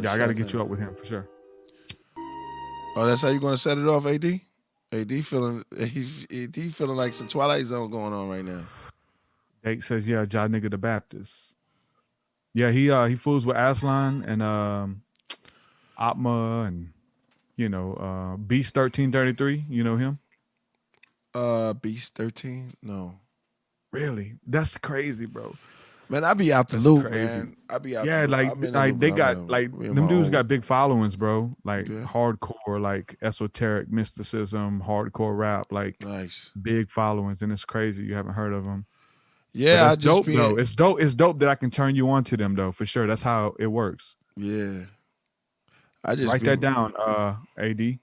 Yeah, I got to get you up with him for sure. Oh, that's how you're gonna set it off, AD? AD feeling like some Twilight Zone going on right now. Jake says, yeah, Ja Nigga the Baptist. Yeah, he fools with Aslan and Atma and Beast 1333. You know him? Beast 13? No. Really? That's crazy, bro. Man, I be out the That's loop, crazy. man. I be out Yeah, the loop. like I'm in the like loop, they I'm got in- like me and them my dudes own- got big followings, bro. Like Yeah. hardcore, like esoteric mysticism, hardcore rap, like Nice. big followings, and it's crazy. You haven't heard of them. Yeah, I it's just dope be though. It's dope. It's dope that I can turn you on to them though, for sure. That's how it works. Yeah. I just Write be- that down, AD.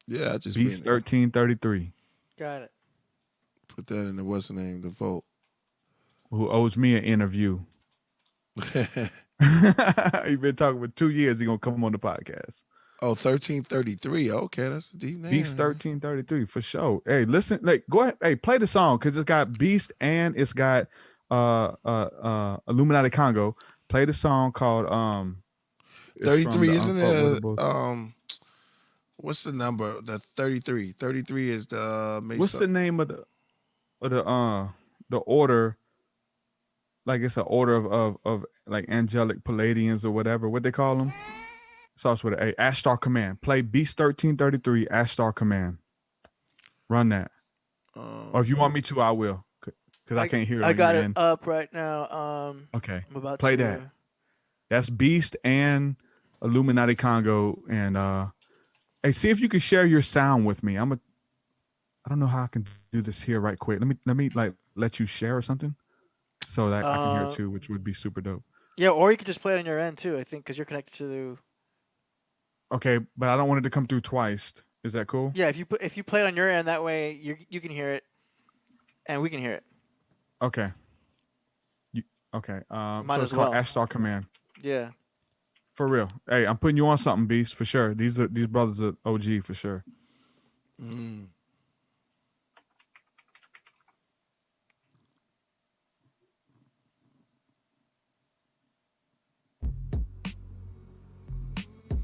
Yeah, I just Beast be 1333, Got it. put that in the what's the name, the vote. who owes me an interview. You've been talking for 2 years. He's gonna come on the podcast. Oh, 1333. Okay, that's a deep name. Beast 1333 for sure. Hey, listen, like go ahead. Hey, play the song because it's got Beast and it's got Illuminati Congo. Play the song called it's 33, from the isn't it? Unquotables. What's the number? The 33. 33 is the What's the name of the order? Like it's an order of like angelic Palladians or whatever. What they call them? Starts with an A. Ashtar Command. Play Beast 1333 Ashtar Command. Run that. Or if you want me to, I will. Because I can't hear it. I on got your it end. up right now. Okay. I'm about Play to that. That's Beast and Illuminati Congo. And hey, see if you can share your sound with me. I don't know how I can do this here right quick. Let me like let you share or something so that I can hear it too, which would be super dope. Yeah, or you could just play it on your end too. I think because you're connected to. Okay, but I don't want it to come through twice. Is that cool? Yeah, if you play it on your end, that way you can hear it, and we can hear it. Okay. Okay. Might So as it's called well. Ashtar Command. Yeah. For real. Hey, I'm putting you on something, Beast, for sure. These brothers are OG for sure.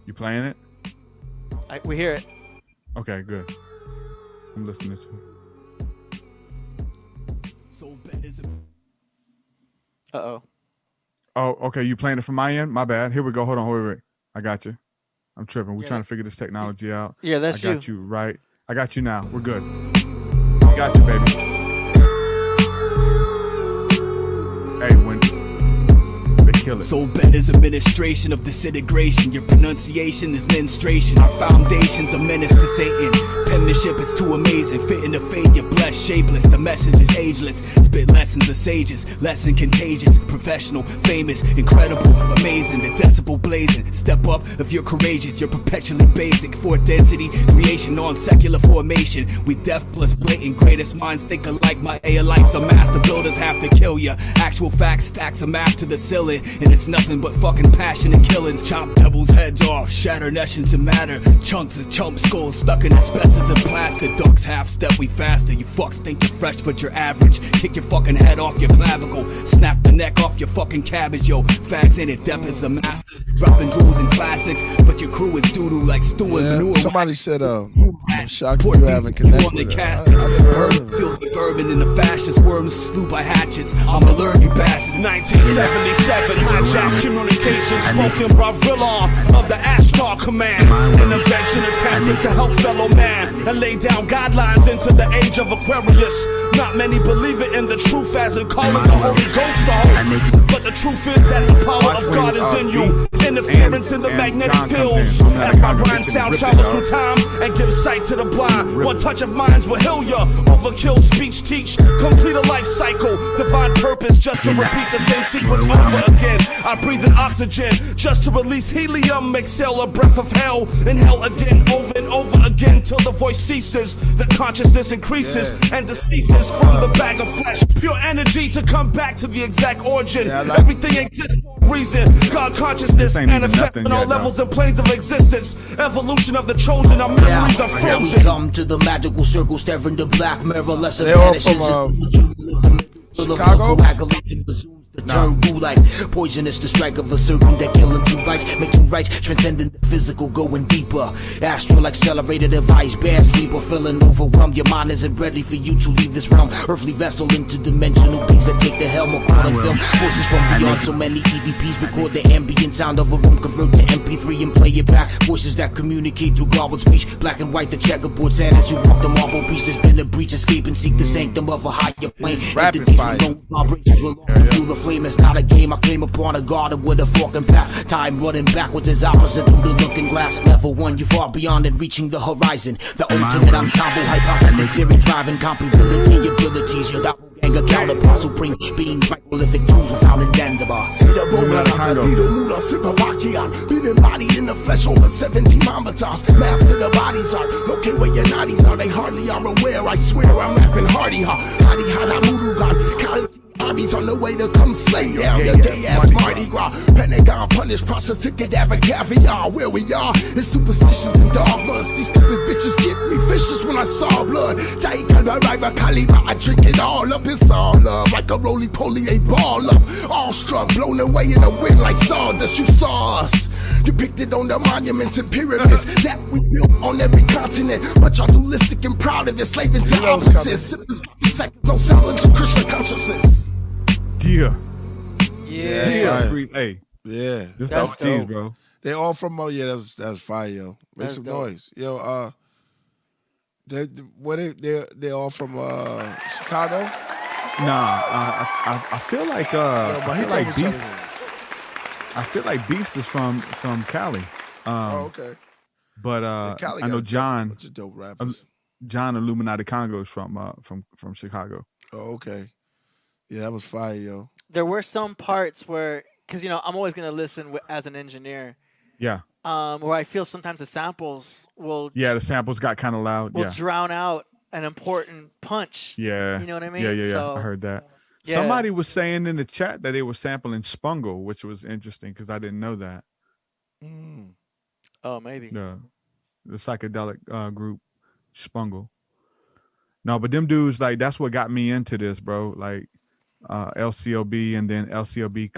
You playing it? We hear it. Okay, good. I'm listening to it. Uh-oh. Oh, okay. You playing it from my end? My bad. Here we go. Hold on. Wait. I got you. I'm tripping. We're Yeah. trying to figure this technology out. Yeah, that's I got you right. I got you now. We're good. I got you, baby. Hey, when they kill it. So bad is administration of disintegration. Your pronunciation is menstruation. Our foundation's a menace to Satan. Penmanship is too amazing. Fitting to fade, you're blessed, shapeless. The message is ageless. Spit lessons of sages. Lesson contagious. Professional, famous, incredible, amazing. The decibel blazing. Step up if you're courageous. You're perpetually basic. Fourth density, creation on secular formation. We deaf plus blatant. Greatest minds think alike. My A-alites are master builders have to kill ya. Actual facts stacks a map to the ceiling. And it's nothing but fucking passion and killings. Chop devils' heads off, shatter nations to matter. Chunks of chump skulls stuck in asbestos and plastic. Ducks half step, we faster. You fucks think you're fresh, but you're average. Kick your fucking head off your clavicle. Snap the neck off your fucking cabbage, yo. Fags in it, depth is a master. Dropping jewels and classics, but your crew is doo-doo like stew and manure. Somebody said, I'm shocked you haven't connected with it. I never heard of it. Filthy bourbon in the fascist worms slew by hatchets. I'ma learn you bastards. 1977, hijacked communication, spoken bravilla of the Ashtar Command. An invention attempted to help fellow man and lay down guidelines into the age of Aquarius. Not many believe it in the truth as in calling the Holy Ghost a hoax. But the truth is that the power of God is in you. Interference in the magnetic fields. As my rhyme sound travels through time and gives sight to the blind. One touch of minds will heal ya. Overkill speech teach. Complete a life cycle. Divine purpose just to repeat the same sequence over again. I breathe in oxygen just to release helium. Exhale a breath of hell. Inhale again over and over again till the voice ceases. The consciousness increases and deceases from the bag of flesh. Pure energy to come back to the exact origin. Everything exists for a reason. God consciousness manifest on all levels and planes of existence. Evolution of the chosen. Our memories are Now we frozen. come to the magical circle, staring the black mirror. Lesser They all from Chicago? The term goo like poisonous, the strike of a serpent that killing two bites, make two rights, transcending the physical, going deeper. Astral accelerator device, bear sweeper, feeling overwhelmed. Your mind isn't ready for you to leave this realm. Earthly vessel, interdimensional beings that take the helm or calling film. Forces from beyond, so many EVPs record the ambient sound of a room, convert to MP3 and play it back. Voices that communicate through garbled speech, black and white, the checkerboard sand as you walk the marble beach. There's been a breach, escape and seek the sanctum of a higher plane. Rapid fire. Vibrations will lost to fuel the flame. It's not a game. I came upon a garden with a fork and path. Time running backwards is opposite through the looking glass. Level 1, you far beyond and reaching the horizon. The ultimate ensemble, hypothesis, theory, thriving, comparability, abilities. Your doppelganger, counterpart, supreme beings, prolific tools were found in Zanzibar. Been embodied in the flesh over 17 avatars. Master the bodies are. Locate where your naughties are. They hardly are aware. I swear I'm rapping hardy ha. Hardy hada murugan. Armies on the way to come slay down your gay ass Mardi Gras. Pentagon punish process to cadaver caviar. Where we are is superstitions and dogmas. These stupid bitches get me vicious when I saw blood. Jaikana Riva Kaliba, I drink it all up. It's all love like a roly-poly, a ball up. All struck, blown away in the wind like sawdust. You saw us depicted on the monuments and pyramids that we built on every continent. But y'all dualistic and proud of it, slaving to opposites. No semblance of Christian consciousness. Yeah. Yeah. Hey. Yeah. This That's stuff cheese, dope. bro. They all from that was fire, yo. Make That's some dope. noise. Yo, they all from Chicago? Nah, I feel like Beast. I feel like Beast is from Cali. Okay. But Cali I know John. Bunch of dope rappers. John Illuminati Congo is from Chicago. Oh, okay. Yeah, that was fire, yo. There were some parts where, because I'm always gonna listen as an engineer. Yeah. Where I feel sometimes the samples will The samples got kind of loud. will Yeah. drown out an important punch. Yeah. You know what I mean? Yeah. So, I heard that. yeah. Somebody was saying in the chat that they were sampling Spungle, which was interesting because I didn't know that. Oh, maybe. The psychedelic group Spungle. No, but them dudes, like, that's what got me into this, bro. Like LCOB and then LCOB,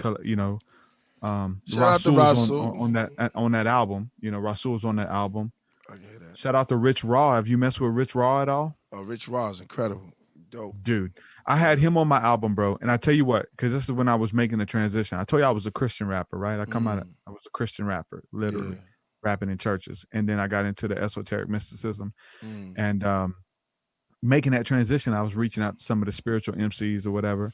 Shout out to Rasul. on that album. Rasul's on that album. I can hear that. Shout out to Rich Raw. Have you messed with Rich Raw at all? Oh, Rich Raw is incredible. Dope. Dude, I had him on my album, bro. And I tell you what, because this is when I was making the transition. I told you I was a Christian rapper, right? I was a Christian rapper, literally rapping in churches. And then I got into the esoteric mysticism. And making that transition, I was reaching out to some of the spiritual MCs or whatever.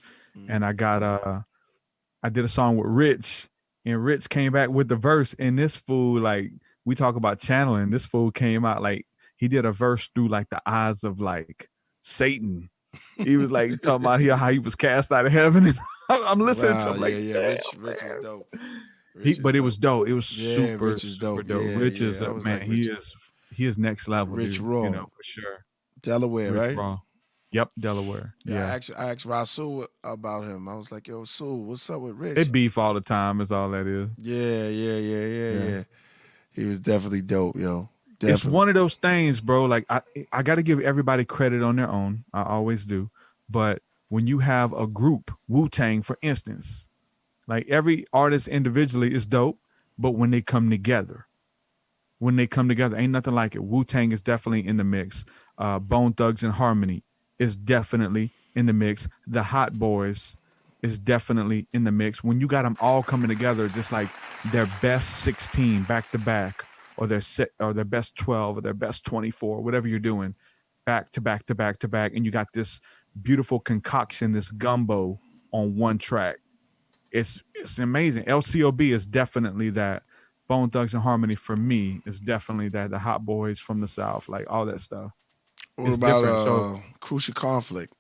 And I did a song with Rich, and Rich came back with the verse. And this fool, like, we talk about channeling, this fool came out like he did a verse through like the eyes of like Satan. He was like talking about how he was cast out of heaven. And I'm listening to him like, Rich is dope. It was dope. It was super, Rich is dope. super dope. Yeah, Rich is I was man. like, Rich. He is next level. Rich dude, Raw. for sure. Delaware, Rich right? Raw. Yep, Delaware. Yeah. I asked Rasul about him. I was like, yo, Sul, what's up with Rich? They beef all the time, is all that is. Yeah. He was definitely dope, yo. Definitely. It's one of those things, bro. Like I got to give everybody credit on their own. I always do. But when you have a group, Wu-Tang, for instance, like every artist individually is dope, but when they come together, ain't nothing like it. Wu-Tang is definitely in the mix. Bone Thugs and Harmony is definitely in the mix. The Hot Boys is definitely in the mix. When you got them all coming together, just like their best 16 back to back, or their best 12, or their best 24, whatever you're doing, back to back to back to back, and you got this beautiful concoction, this gumbo on one track. It's amazing. LCOB is definitely that. Bone Thugs and Harmony for me is definitely that. The Hot Boys from the South, like all that stuff. What It's about different. So, Crucial Conflict?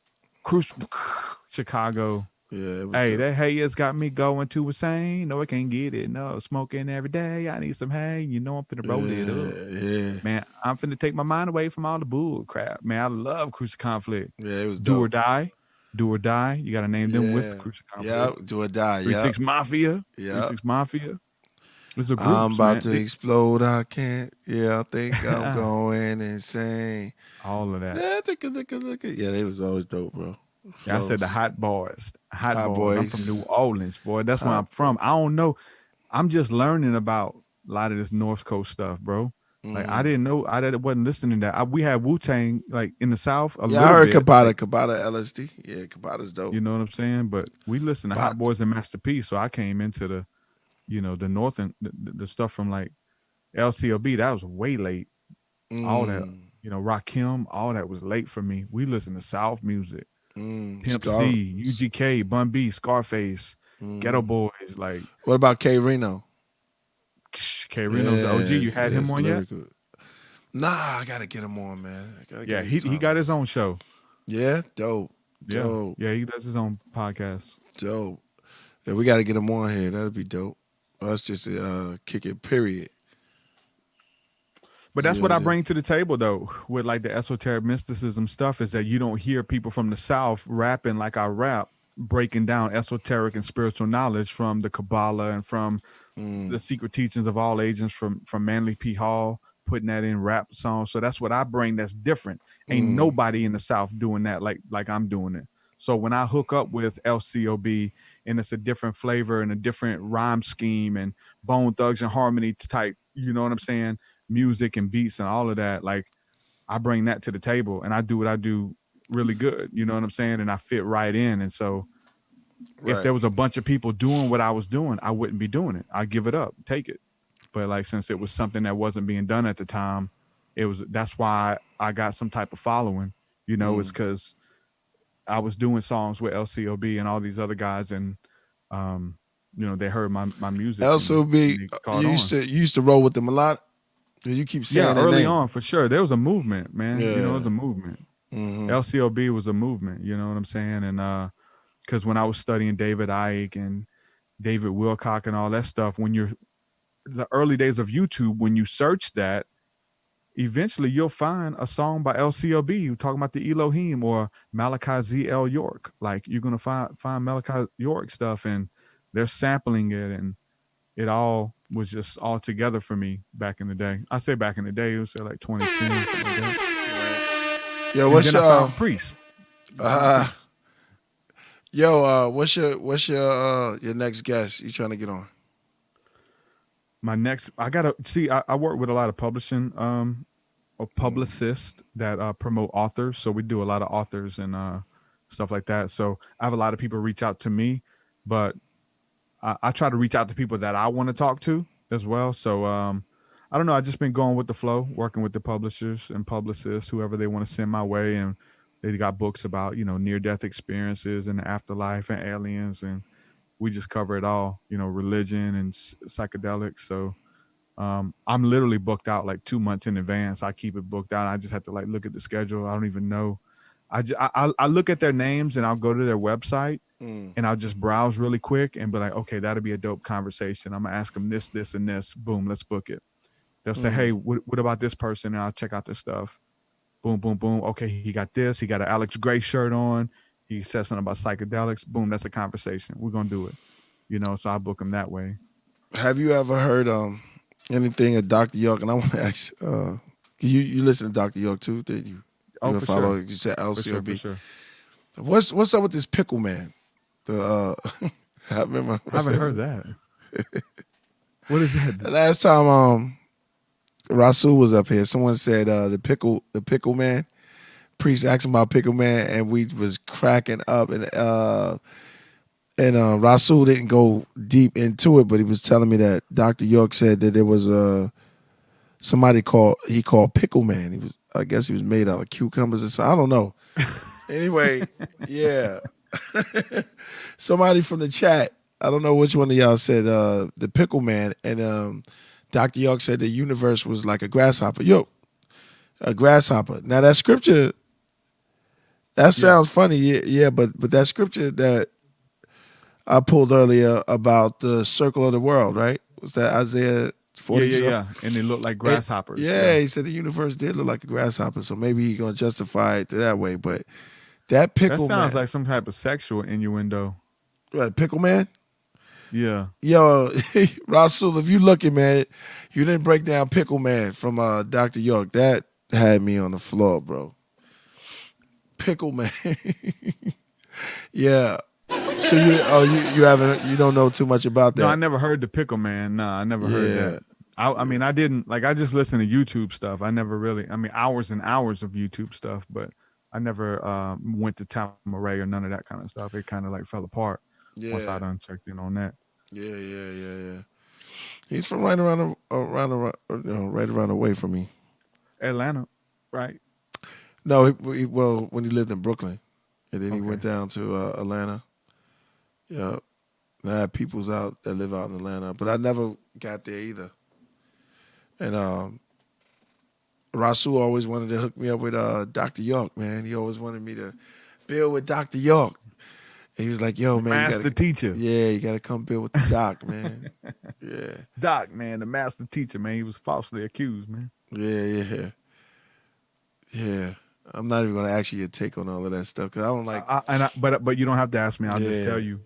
Chicago. Yeah. Hey, that hay has got me going to insane. No, I can't get it. No, smoking every day. I need some hay. You know I'm finna roll it up. Yeah. Man, I'm finna take my mind away from all the bull crap. Man, I love Crucial Conflict. Yeah, it was Do or dope. Die. Do or Die. You got to name them with Crucial Conflict. Yeah, Do or Die. 36 Mafia. Yeah. 36 Mafia. It's a group. I'm about to explode. I can't. Yeah, I think I'm going insane. All of that. Yeah, look at. Yeah, they was always dope, bro. Yeah, I said the Flows. hot boys. Hot Hot boys. I'm from boys. New Orleans, boy. That's where I'm Hot from. I don't know. I'm just learning about a lot of this North Coast stuff, bro. Like I didn't know. Wasn't listening to that. We had Wu Tang like in the South a Yeah, I little heard bit. Kabata. Like, Kabata LSD. Yeah, Kabata's dope. you know what I'm saying? But we listened to Hot Bot. Boys and Master P. So I came into the, the North and the stuff from like LCOB. That was way late. All that, Mm. Rakim, all that was late for me. We listened to South music. Pimp Scar. C, UGK, Bun B, Scarface, Ghetto Boys, like What about K Reno? K Reno's the OG. You had him yes, on lyrical. Nah, I gotta get him on, man. I gotta yet? Yeah, get his he got his time. own show. Yeah, dope. Yeah, Dope. yeah, he does his own podcast. Dope. Yeah, we gotta get him on here. That'd be dope. Let's just kick it, period. But that's Yeah, what I yeah. bring to the table, though, with like the esoteric mysticism stuff, is that you don't hear people from the South rapping like I rap, breaking down esoteric and spiritual knowledge from the Kabbalah and from the secret teachings of all agents from Manly P. Hall, putting that in rap songs. So that's what I bring that's different. Ain't nobody in the South doing that like I'm doing it. So when I hook up with LCOB and it's a different flavor and a different rhyme scheme and Bone Thugs and Harmony type, you know what I'm saying? Music and beats and all of that, like I bring that to the table and I do what I do really good, you know what I'm saying? And I fit right in. And so if there was a bunch of people doing what I was doing, I wouldn't be doing it. I'd give it up, take it. But like, since it was something that wasn't being done at the time, that's why I got some type of following, it's because I was doing songs with LCOB and all these other guys and they heard my music. LCOB, you used to roll with them a lot. You keep saying yeah, that early name. on for sure. There was a movement, man. Yeah. It was a movement. LCOB was a movement. You know what I'm saying? And because when I was studying David Icke and David Wilcock and all that stuff, the early days of YouTube, when you search that, eventually you'll find a song by LCOB talking about the Elohim or Malachi Z.L. York. Like you're gonna find Malachi York stuff, and they're sampling it, and it all was just all together for me back in the day. I say back in the day, it was like 2010, something like that. Yo, what's and then I found Priest? What's your next guest you trying to get on? My next, I work with a lot of publishing, or publicists that promote authors. So we do a lot of authors and stuff like that. So I have a lot of people reach out to me, but I try to reach out to people that I want to talk to as well. So I don't know. I've just been going with the flow, working with the publishers and publicists, whoever they want to send my way. And they got books about, near-death experiences and the afterlife and aliens. And we just cover it all, religion and psychedelics. So I'm literally booked out like 2 months in advance. I keep it booked out. I just have to like look at the schedule. I don't even know. I look at their names and I'll go to their website and I'll just browse really quick and be like, okay, that'll be a dope conversation. I'm gonna ask them this, this, and this. Boom, let's book it. They'll say, hey, what about this person? And I'll check out their stuff. Boom, boom, boom. Okay, he got this. He got an Alex Gray shirt on. He said something about psychedelics. Boom, that's a conversation. We're gonna do it. So I book them that way. Have you ever heard anything of Dr. York? And I want to ask, you listen to Dr. York too, did you? Oh, for follow, sure. You said LCOB. For sure. What's up with this pickle man? I remember. I haven't heard that. What is that? The last time Rasul was up here, someone said the pickle man. Priest asked him about pickle man, and we was cracking up, and Rasul didn't go deep into it, but he was telling me that Dr. York said that there was somebody called pickle man. I guess he was made out of cucumbers or something. I don't know. Anyway, yeah. Somebody from the chat, I don't know which one of y'all said the pickle man, and Dr. York said the universe was like a grasshopper. A grasshopper. Now that scripture, that sounds funny, yeah, but that scripture that I pulled earlier about the circle of the world, right? Was that Isaiah 40? Yeah. And they look like grasshoppers. He said the universe did look like a grasshopper, so maybe he's gonna justify it that way. But that pickle that sounds man, like some type of sexual innuendo. Right, pickle man. Yeah. Yo, Rasul, if you looking, man, you didn't break down pickle man from Dr. York. That had me on the floor, bro. Pickle man. Yeah. So you don't know too much about that. No, I never heard the Pickle Man. No, I never heard that. I mean, I didn't like. I just listened to YouTube stuff. I never really. I mean, hours and hours of YouTube stuff, but I never went to Tamaray or none of that kind of stuff. It kind of like fell apart once I done checked in on that. Yeah. He's from right around the way from me. Atlanta, right? No, well, when he lived in Brooklyn, and then he went down to Atlanta. Yeah, and I have peoples out that live out in Atlanta, but I never got there either. And Rasul always wanted to hook me up with Dr. York, man. He always wanted me to build with Dr. York. And he was like, "Yo, man, master teacher. Yeah, you gotta come build with the doc, man." Yeah, Doc, man, the master teacher, man. He was falsely accused, man. Yeah. I'm not even gonna ask you your take on all of that stuff because I don't like. But you don't have to ask me. I'll just tell you.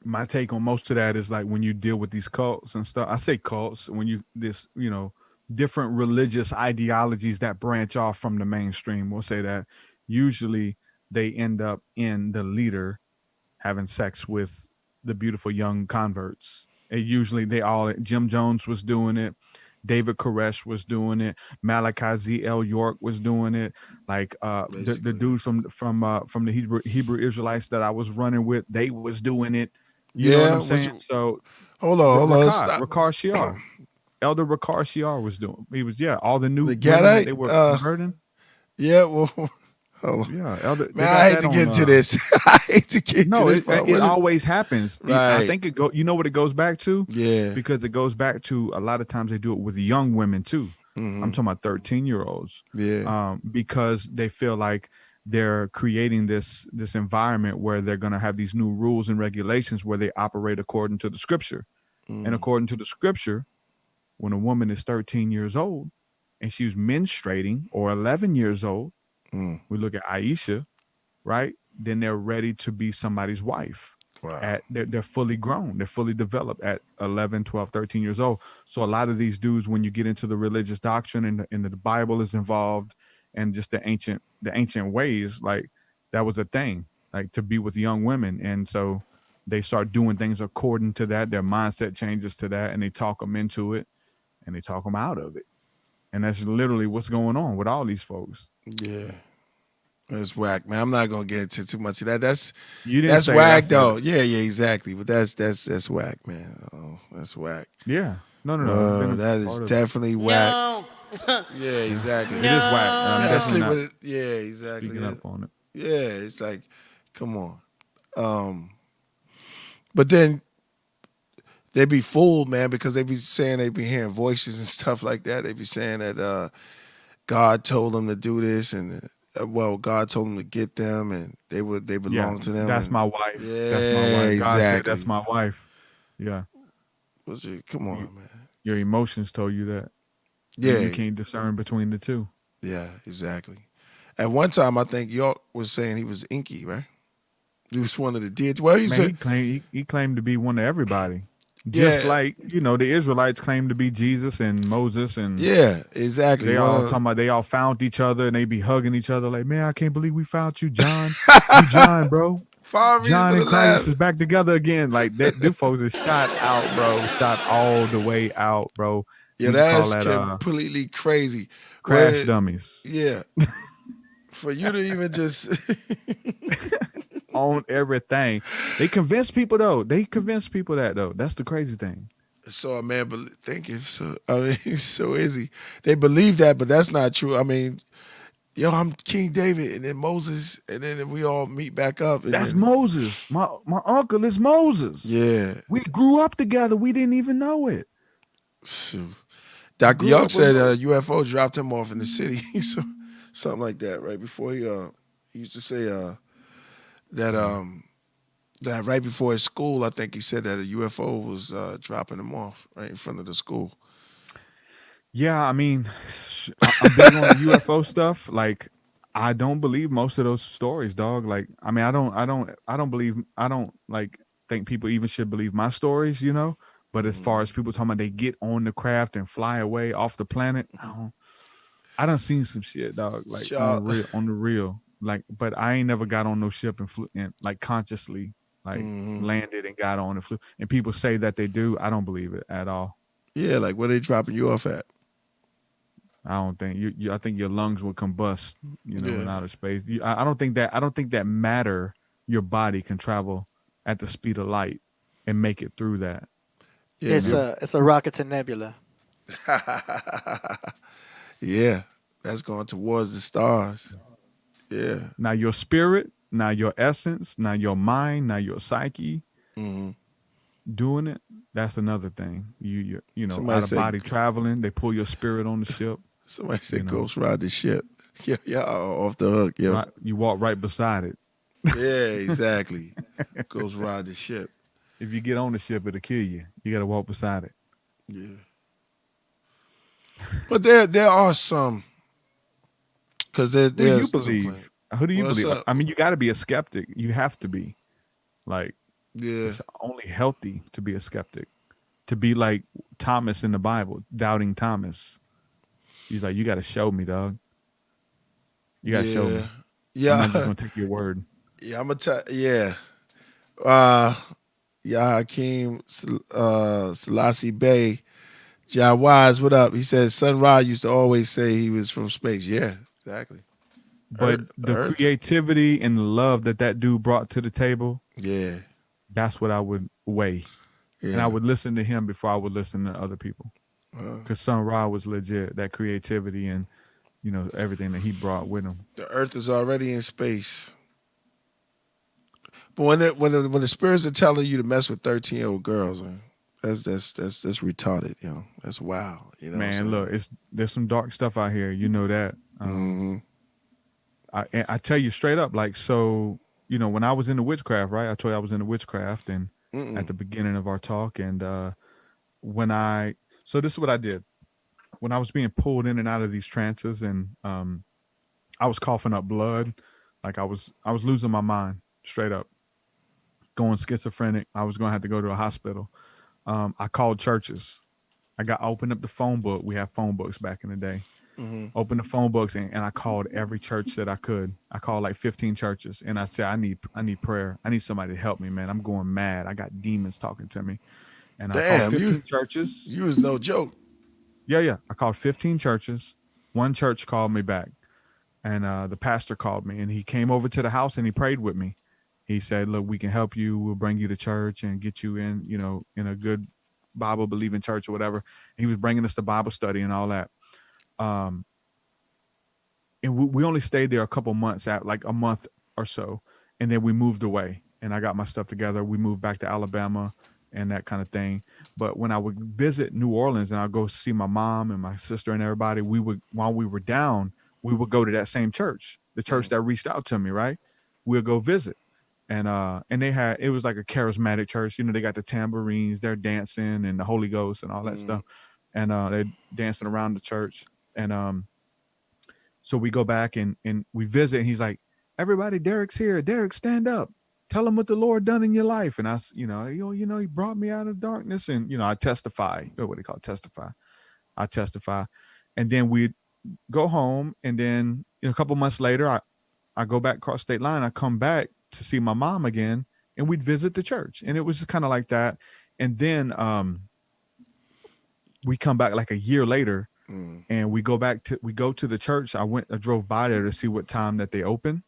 My take on most of that is like when you deal with these cults and stuff. I say cults when different religious ideologies that branch off from the mainstream. We'll say that usually they end up in the leader having sex with the beautiful young converts. And usually Jim Jones was doing it. David Koresh was doing it. Malachi Z. L. York was doing it. Like the dudes from the Hebrew Israelites that I was running with, they was doing it. You know what I'm saying? So hold on. Rakar Shiar. Elder Rakar Shiar was doing. He was all the new Gadite, they were converting. Yeah, well. Oh. Yeah, Elder. Man, I hate to get into this. I hate to get into this. It always happens. Right. I think you know what it goes back to? Yeah. Because it goes back to a lot of times they do it with young women too. I'm talking about 13-year-olds. Yeah. Because they feel like they're creating this environment where they're going to have these new rules and regulations where they operate according to the scripture. And according to the scripture, when a woman is 13 years old and she's menstruating, or 11 years old, we look at Aisha, right? Then they're ready to be somebody's wife. Wow. They're fully grown. They're fully developed at 11, 12, 13 years old. So a lot of these dudes, when you get into the religious doctrine and the Bible is involved and just the ancient ways, like that was a thing, like to be with young women. And so they start doing things according to that. Their mindset changes to that, and they talk them into it and they talk them out of it. And that's literally what's going on with all these folks. Yeah. That's whack, man. I'm not gonna get into too much of that. That's say whack that's though. Yeah, exactly. But that's whack, man. Oh, that's whack. Yeah. No. That is definitely whack. No. Yeah, exactly. It is whack. Yeah, sleep with it. Yeah, exactly. Speaking up on it. Yeah, it's like, come on. But then they be fooled, man, because they be saying they be hearing voices and stuff like that. They be saying that God told them to do this, and God told them to get them, and they belong to them. That's my wife. Yeah, that's my wife. God said exactly. that's my wife. Yeah. Come on, man. Your emotions told you that. Yeah. And you can't discern between the two. Yeah, exactly. At one time, I think York was saying he was Inky, right? He was one of the deities. Well, he claimed to be one of everybody. Just like, the Israelites claim to be Jesus and Moses, and yeah, exactly. They all talking about they all found each other and they be hugging each other like, man, I can't believe we found you, John. You John, bro. John and Christ is back together again. Like that, them folks is shot out, bro. Shot all the way out, bro. Yeah, that's completely crazy. Crash dummies. Yeah. For you to even just on everything. They convince people though. That's the crazy thing. So a man think if so. I mean, it's so easy. They believe that, but that's not true. I mean, I'm King David, and then Moses, and then we all meet back up. That's Moses. My uncle is Moses. Yeah. We grew up together. We didn't even know it. Shoot. Dr. Young said UFO dropped him off in the city. So something like that, right? Before he used to say that right before his school, I think he said that a UFO was dropping him off right in front of the school. Yeah, I mean, I'm big on the UFO stuff. Like, I don't believe most of those stories, dog. Like, I mean, I don't think people even should believe my stories, But as far as people talking about they get on the craft and fly away off the planet, I done seen some shit, dog. Like on the real. like, but I ain't never got on no ship and flew and like consciously like landed and got on and flew. And people say that they do. I don't believe it at all. Yeah, like where they dropping you off at? I don't think I think your lungs will combust, in Yeah. outer space. I don't think that matter, your body can travel at the speed of light and make it through that. Yeah, It's a rocket to nebula. yeah, that's going towards the stars. Yeah. Now your spirit, now your essence, now your mind, now your psyche, doing it. That's another thing. You Somebody out of say- body traveling. They pull your spirit on the ship. Somebody said ghost ride the ship. Yeah, off the hook. Yeah, Right, you walk right beside it. yeah, exactly. Ghost ride the ship. If you get on the ship, it'll kill you. You got to walk beside it. Yeah. But there are some, because Who do you there's believe? Who do you What's believe? up? I mean, you got to be a skeptic. You have to be. Like, Yeah. it's only healthy to be a skeptic. To be like Thomas in the Bible, doubting Thomas. He's like, you got to show me, dog. You got to show me. Yeah. I'm not just going to take your word. Yeah, I'm gonna tell. Yeah, Hakeem Selassie Bey, Jawaz, what up? He says Sun Ra used to always say he was from space. Yeah, exactly. But the Earth. creativity and the love that dude brought to the table, Yeah, that's what I would weigh. yeah. And I would listen to him before I would listen to other people. Because Sun Ra was legit, that creativity and, everything that he brought with him. The Earth is already in space. But when the spirits are telling you to mess with 13-year-old girls, man, that's retarded, That's wild, Man, look, there's some dark stuff out here. You know that. I tell you straight up, like, so, when I was into witchcraft, right? I told you I was into witchcraft and at the beginning of our talk. And so this is what I did. When I was being pulled in and out of these trances and I was coughing up blood, like I was losing my mind straight up, going schizophrenic. I was going to have to go to a hospital. I called churches. I opened up the phone book. We had phone books back in the day. Opened the phone books and I called every church that I could. I called like 15 churches and I said, I need prayer. I need somebody to help me, man. I'm going mad. I got demons talking to me. And I called 15 churches. You was no joke. Yeah. I called 15 churches. One church called me back. And the pastor called me and he came over to the house and he prayed with me. He said, look, we can help you. We'll bring you to church and get you in, in a good Bible believing church or whatever. He was bringing us to Bible study and all that. And we only stayed there a couple months, like a month or so. And then we moved away and I got my stuff together. We moved back to Alabama and that kind of thing. But when I would visit New Orleans and I'd go see my mom and my sister and everybody, while we were down, we would go to that same church, the church that reached out to me, right? We'll go visit. And it was like a charismatic church. They got the tambourines, they're dancing and the Holy Ghost and all that stuff. And they're dancing around the church. And so we go back and we visit and he's like, everybody, Derek's here. Derek, stand up. Tell him what the Lord done in your life. And I, he brought me out of darkness. And, I testify. What do you call it? Testify. I testify. And then we go home. And then a couple months later, I go back across state line. I come back to see my mom again and we'd visit the church. And it was kind of like that. And then we come back like a year later and we go to the church. I drove by there to see what time that they open,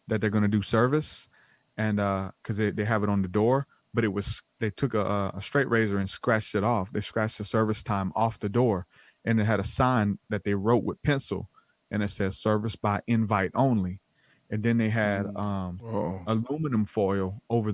that they're going to do service. And because they have it on the door, but they took a straight razor and scratched it off. They scratched the service time off the door and it had a sign that they wrote with pencil and it says service by invite only. And then they had aluminum foil over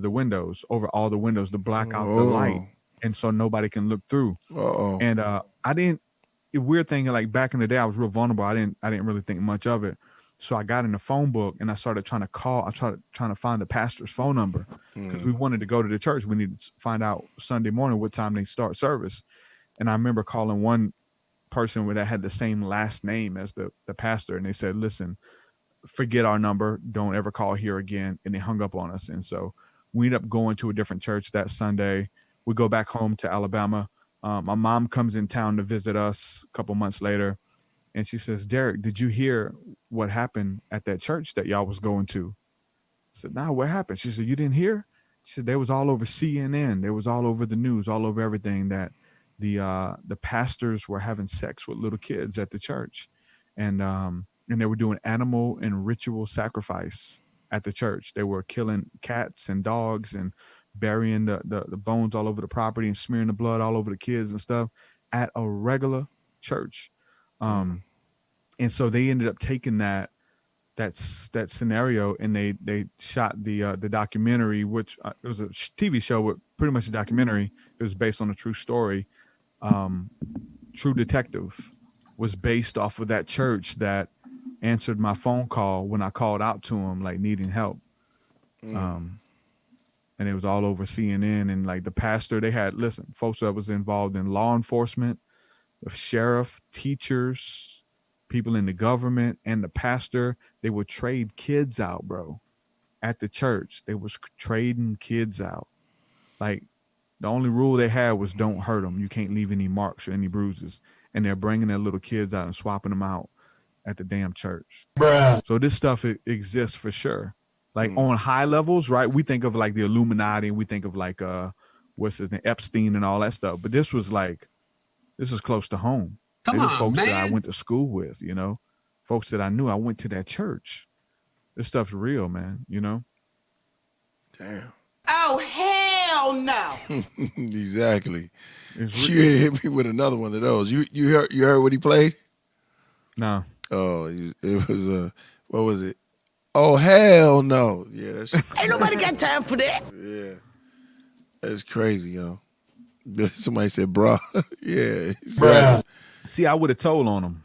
all the windows to block out the light. And so nobody can look through. And the weird thing, like back in the day, I was real vulnerable. I didn't really think much of it. So I got in the phone book and I started trying to call. I tried trying to find the pastor's phone number because we wanted to go to the church. We needed to find out Sunday morning what time they start service. And I remember calling one person that had the same last name as the pastor. And they said, listen, forget our number. Don't ever call here again. And they hung up on us. And so we ended up going to a different church that Sunday. We go back home to Alabama. My mom comes in town to visit us a couple months later. And she says, Derek, did you hear what happened at that church that y'all was going to. I said, nah, what happened? She said, you didn't hear? She said, they was all over CNN. They was all over the news, all over everything, that the pastors were having sex with little kids at the church. And they were doing animal and ritual sacrifice at the church. They were killing cats and dogs and burying the bones all over the property and smearing the blood all over the kids and stuff at a regular church. And so they ended up taking that scenario, and they shot the documentary, which it was a TV show, but pretty much a documentary. It was based on a true story. True Detective was based off of that church that answered my phone call when I called out to him, like, needing help. And it was all over CNN, and like the pastor, they had, folks that was involved in law enforcement, the sheriff, teachers, people in the government, and the pastor. They would trade kids out, bro, at the church. They was trading kids out. Like, the only rule they had was don't hurt them. You can't leave any marks or any bruises. And they're bringing their little kids out and swapping them out at the damn church. Bruh. So this stuff, it exists for sure. Like on high levels, right? We think of like the Illuminati, and we think of like what's his name, Epstein and all that stuff. But this was close to home. Come on, folks man. That I went to school with, you know, folks that I knew. I went to that church. This stuff's real, man. You know. Damn. Oh, hell no. Exactly. You hit me with another one of those. You heard what he played? No. Oh, it was what was it? Oh, hell no. Yeah. Ain't nobody got time for that. Yeah. That's crazy, yo. Somebody said, bruh. Yeah. Bruh. See, I would have told on him.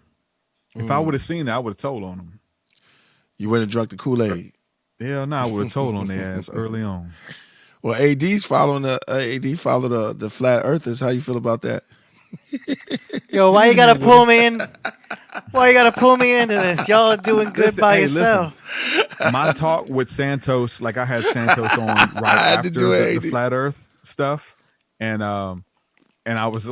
If I would have seen it, I would have told on him. You went and drunk the Kool-Aid. Hell no, I would have told on their ass early on. Well, AD's following the flat earthers. How you feel about that? Yo, why you gotta pull me in? Why you gotta pull me into this? Y'all are doing good by yourself. My talk with Santos, like I had Santos on right after the flat earth stuff. And I was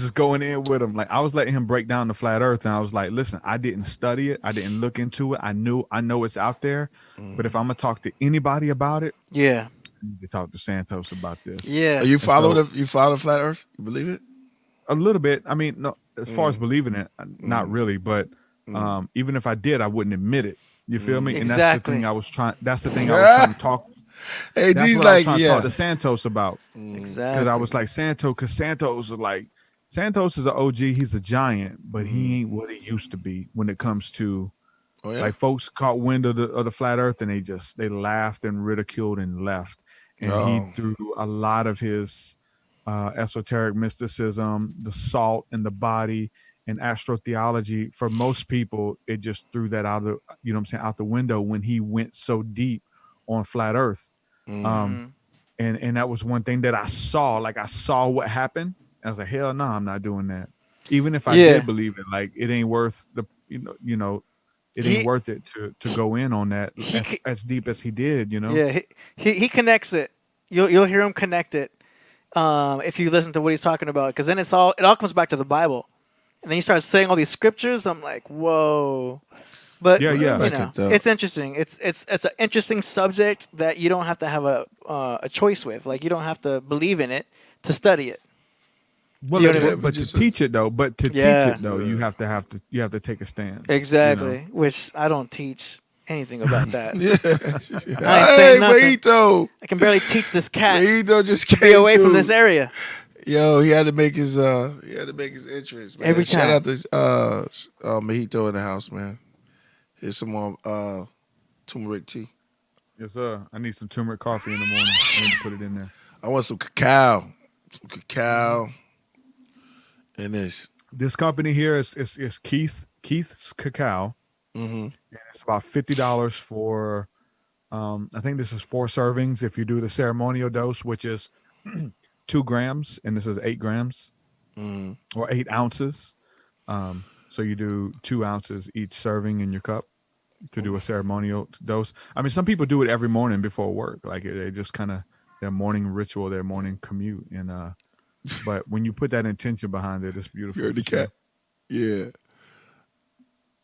just going in with him. Like, I was letting him break down the flat earth, and I was like, listen, I didn't study it. I didn't look into it. I know it's out there. But if I'm gonna talk to anybody about it, yeah, I need to talk to Santos about this. Yeah. Are you follow the flat earth? You believe it? A little bit. I mean, no, as far as believing it, not really. But even if I did, I wouldn't admit it. You feel me? Exactly. And that's the thing I was trying to talk. Hey, that's D's what I was like, trying to yeah. talk to Santos about. Exactly. Because I was like, Santos is an OG. He's a giant, but he ain't what he used to be when it comes to like folks caught wind of the flat earth, and they laughed and ridiculed and left. And he threw a lot of his esoteric mysticism, the salt in the body, and astrotheology. For most people, it just threw that out out the window when he went so deep on flat earth. And that was one thing that I saw. Like, I saw what happened. I was like, hell no, I'm not doing that. Even if I did believe it, like, it ain't worth it ain't worth it to go in on that as deep as he did, you know? Yeah, he connects it. You'll hear him connect it if you listen to what he's talking about, because then it all comes back to the Bible, and then he starts saying all these scriptures. I'm like, whoa. But it's interesting. It's an interesting subject that you don't have to have a choice with. Like, you don't have to believe in it to study it. Well, but to teach it though, you have to take a stance. Exactly, you know? Which I don't teach anything about that. Hey, Mojito! I can barely teach this cat. Mojito just to came be away from this area. Yo, he had to make his entrance, man. Every time. Shout out to Mojito in the house, man. Here's some more turmeric tea. Yes, sir. I need some turmeric coffee in the morning. I need to put it in there. I want some cacao. And this company here is Keith's Cacao. And it's about $50 for I think this is 4 servings if you do the ceremonial dose, which is 2 grams, and this is 8 grams or 8 ounces. So you do 2 ounces each serving in your cup to do a ceremonial dose. I mean, some people do it every morning before work. Like, they just kind of their morning ritual, their morning commute. And but when you put that intention behind it, it's beautiful. You heard the cat. Yeah.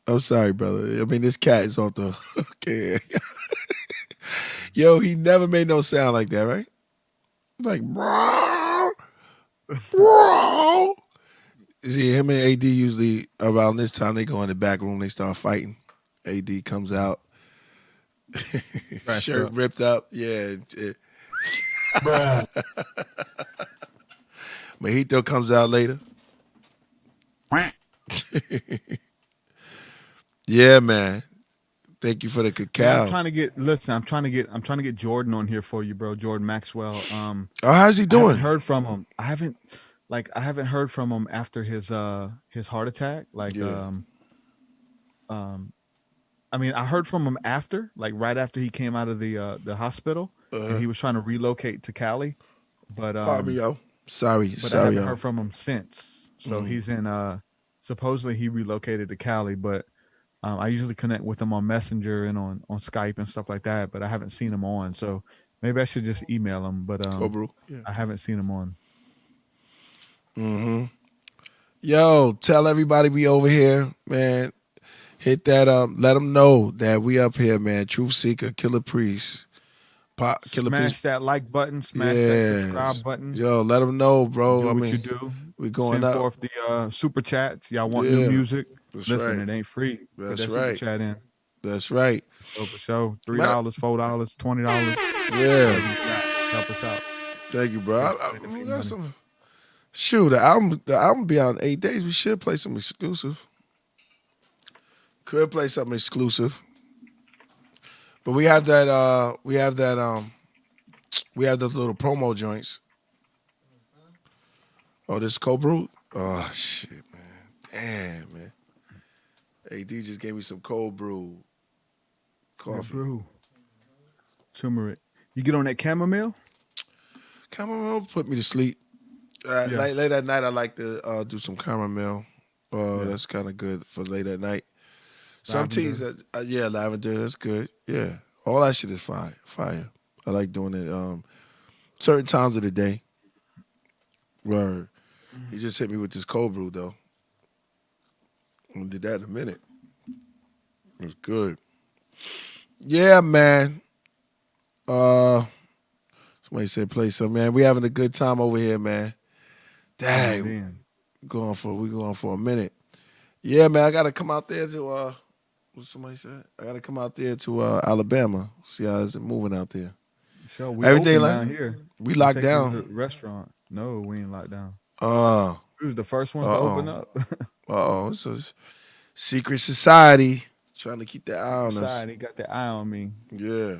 I'm sorry, brother. I mean, this cat is off the hook here. Yo, he never made no sound like that, right? Like, bro. See, him and AD usually around this time, they go in the back room, they start fighting. AD comes out, shirt ripped up. Yeah. Mojito comes out later. Yeah, man. Thank you for the cacao. I'm trying to get Jordan on here for you, bro. Jordan Maxwell. How's he doing? I haven't heard from him. I haven't heard from him after his heart attack. I mean, I heard from him after, like right after he came out of the hospital, and he was trying to relocate to Cali. But Sorry, I haven't heard from him since. So he's in. Supposedly he relocated to Cali, but I usually connect with him on Messenger and on Skype and stuff like that. But I haven't seen him on, so maybe I should just email him. But I haven't seen him on. Yo, tell everybody we over here, man. Hit that up. Let them know that we up here, man. Truth Seekah, Killah Priest. Smash that like button. Smash that subscribe button. Yo, let them know, bro. Do what you do. We going Send up. forth the super chats. Y'all want new music? Listen, it ain't free. That's Put that right. Super chat in. That's right. So for sure, $3, $4, $20. Yeah. Help us out. Thank you, bro. I got some. Shoot, the album be out in 8 days. We should play some exclusive. Could play something exclusive. But we have that we have those little promo joints. Oh, this cold brew? Oh shit, man. Damn, man. AD just gave me some cold brew coffee. Brew. Turmeric. You get on that chamomile? Chamomile put me to sleep. Late at night, I like to do some chamomile. That's kind of good for late at night. Some teas, lavender, that's good. Yeah, all that shit is fire. I like doing it certain times of the day. Word. He just hit me with this cold brew, though. I did that in a minute. It was good. Yeah, man. Somebody said play some, man. We having a good time over here, man. Dang. We going for a minute. Yeah, man, I gotta come out there to what somebody said? I gotta come out there to Alabama. See how it's moving out there. Sure, we everything down here. We locked down. The restaurant. No, we ain't locked down. We was the first one to open up. It's a secret society trying to keep that eye on us. Society got the eye on me. Yeah.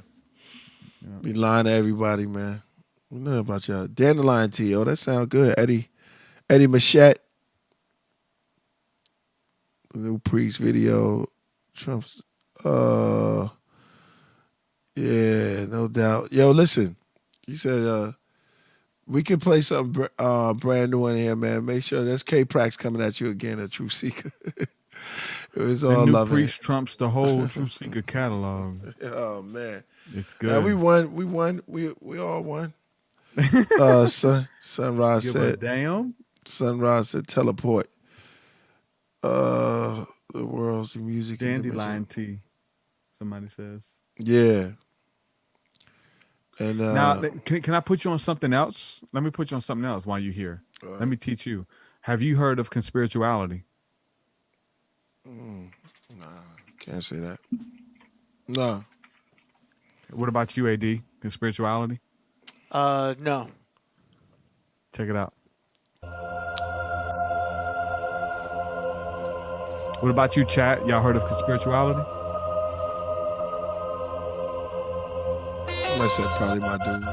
Be lying to everybody, man. We know about y'all. Dandelion tea. Oh, that sounds good. Eddie Machette. The new Priest video. Trump's yeah, no doubt. Yo, listen. You said we can play something brand new in here, man. Make sure there's K-Prax coming at you again at Truth Seekah. It was all new love. Priest trumps the whole Truth Seekah catalog. Oh man. It's good. Now, we won. We all won. Sunrise said. Damn. Sunrise said teleport. The world's music. Dandelion tea. Somebody says. Yeah. And now, can I put you on something else? Let me put you on something else while you're here. Let me teach you. Have you heard of conspirituality? Nah, can't say that. No. What about you, AD? Conspirituality? No. Check it out. What about you, chat? Y'all heard of conspirituality? I said probably my dude.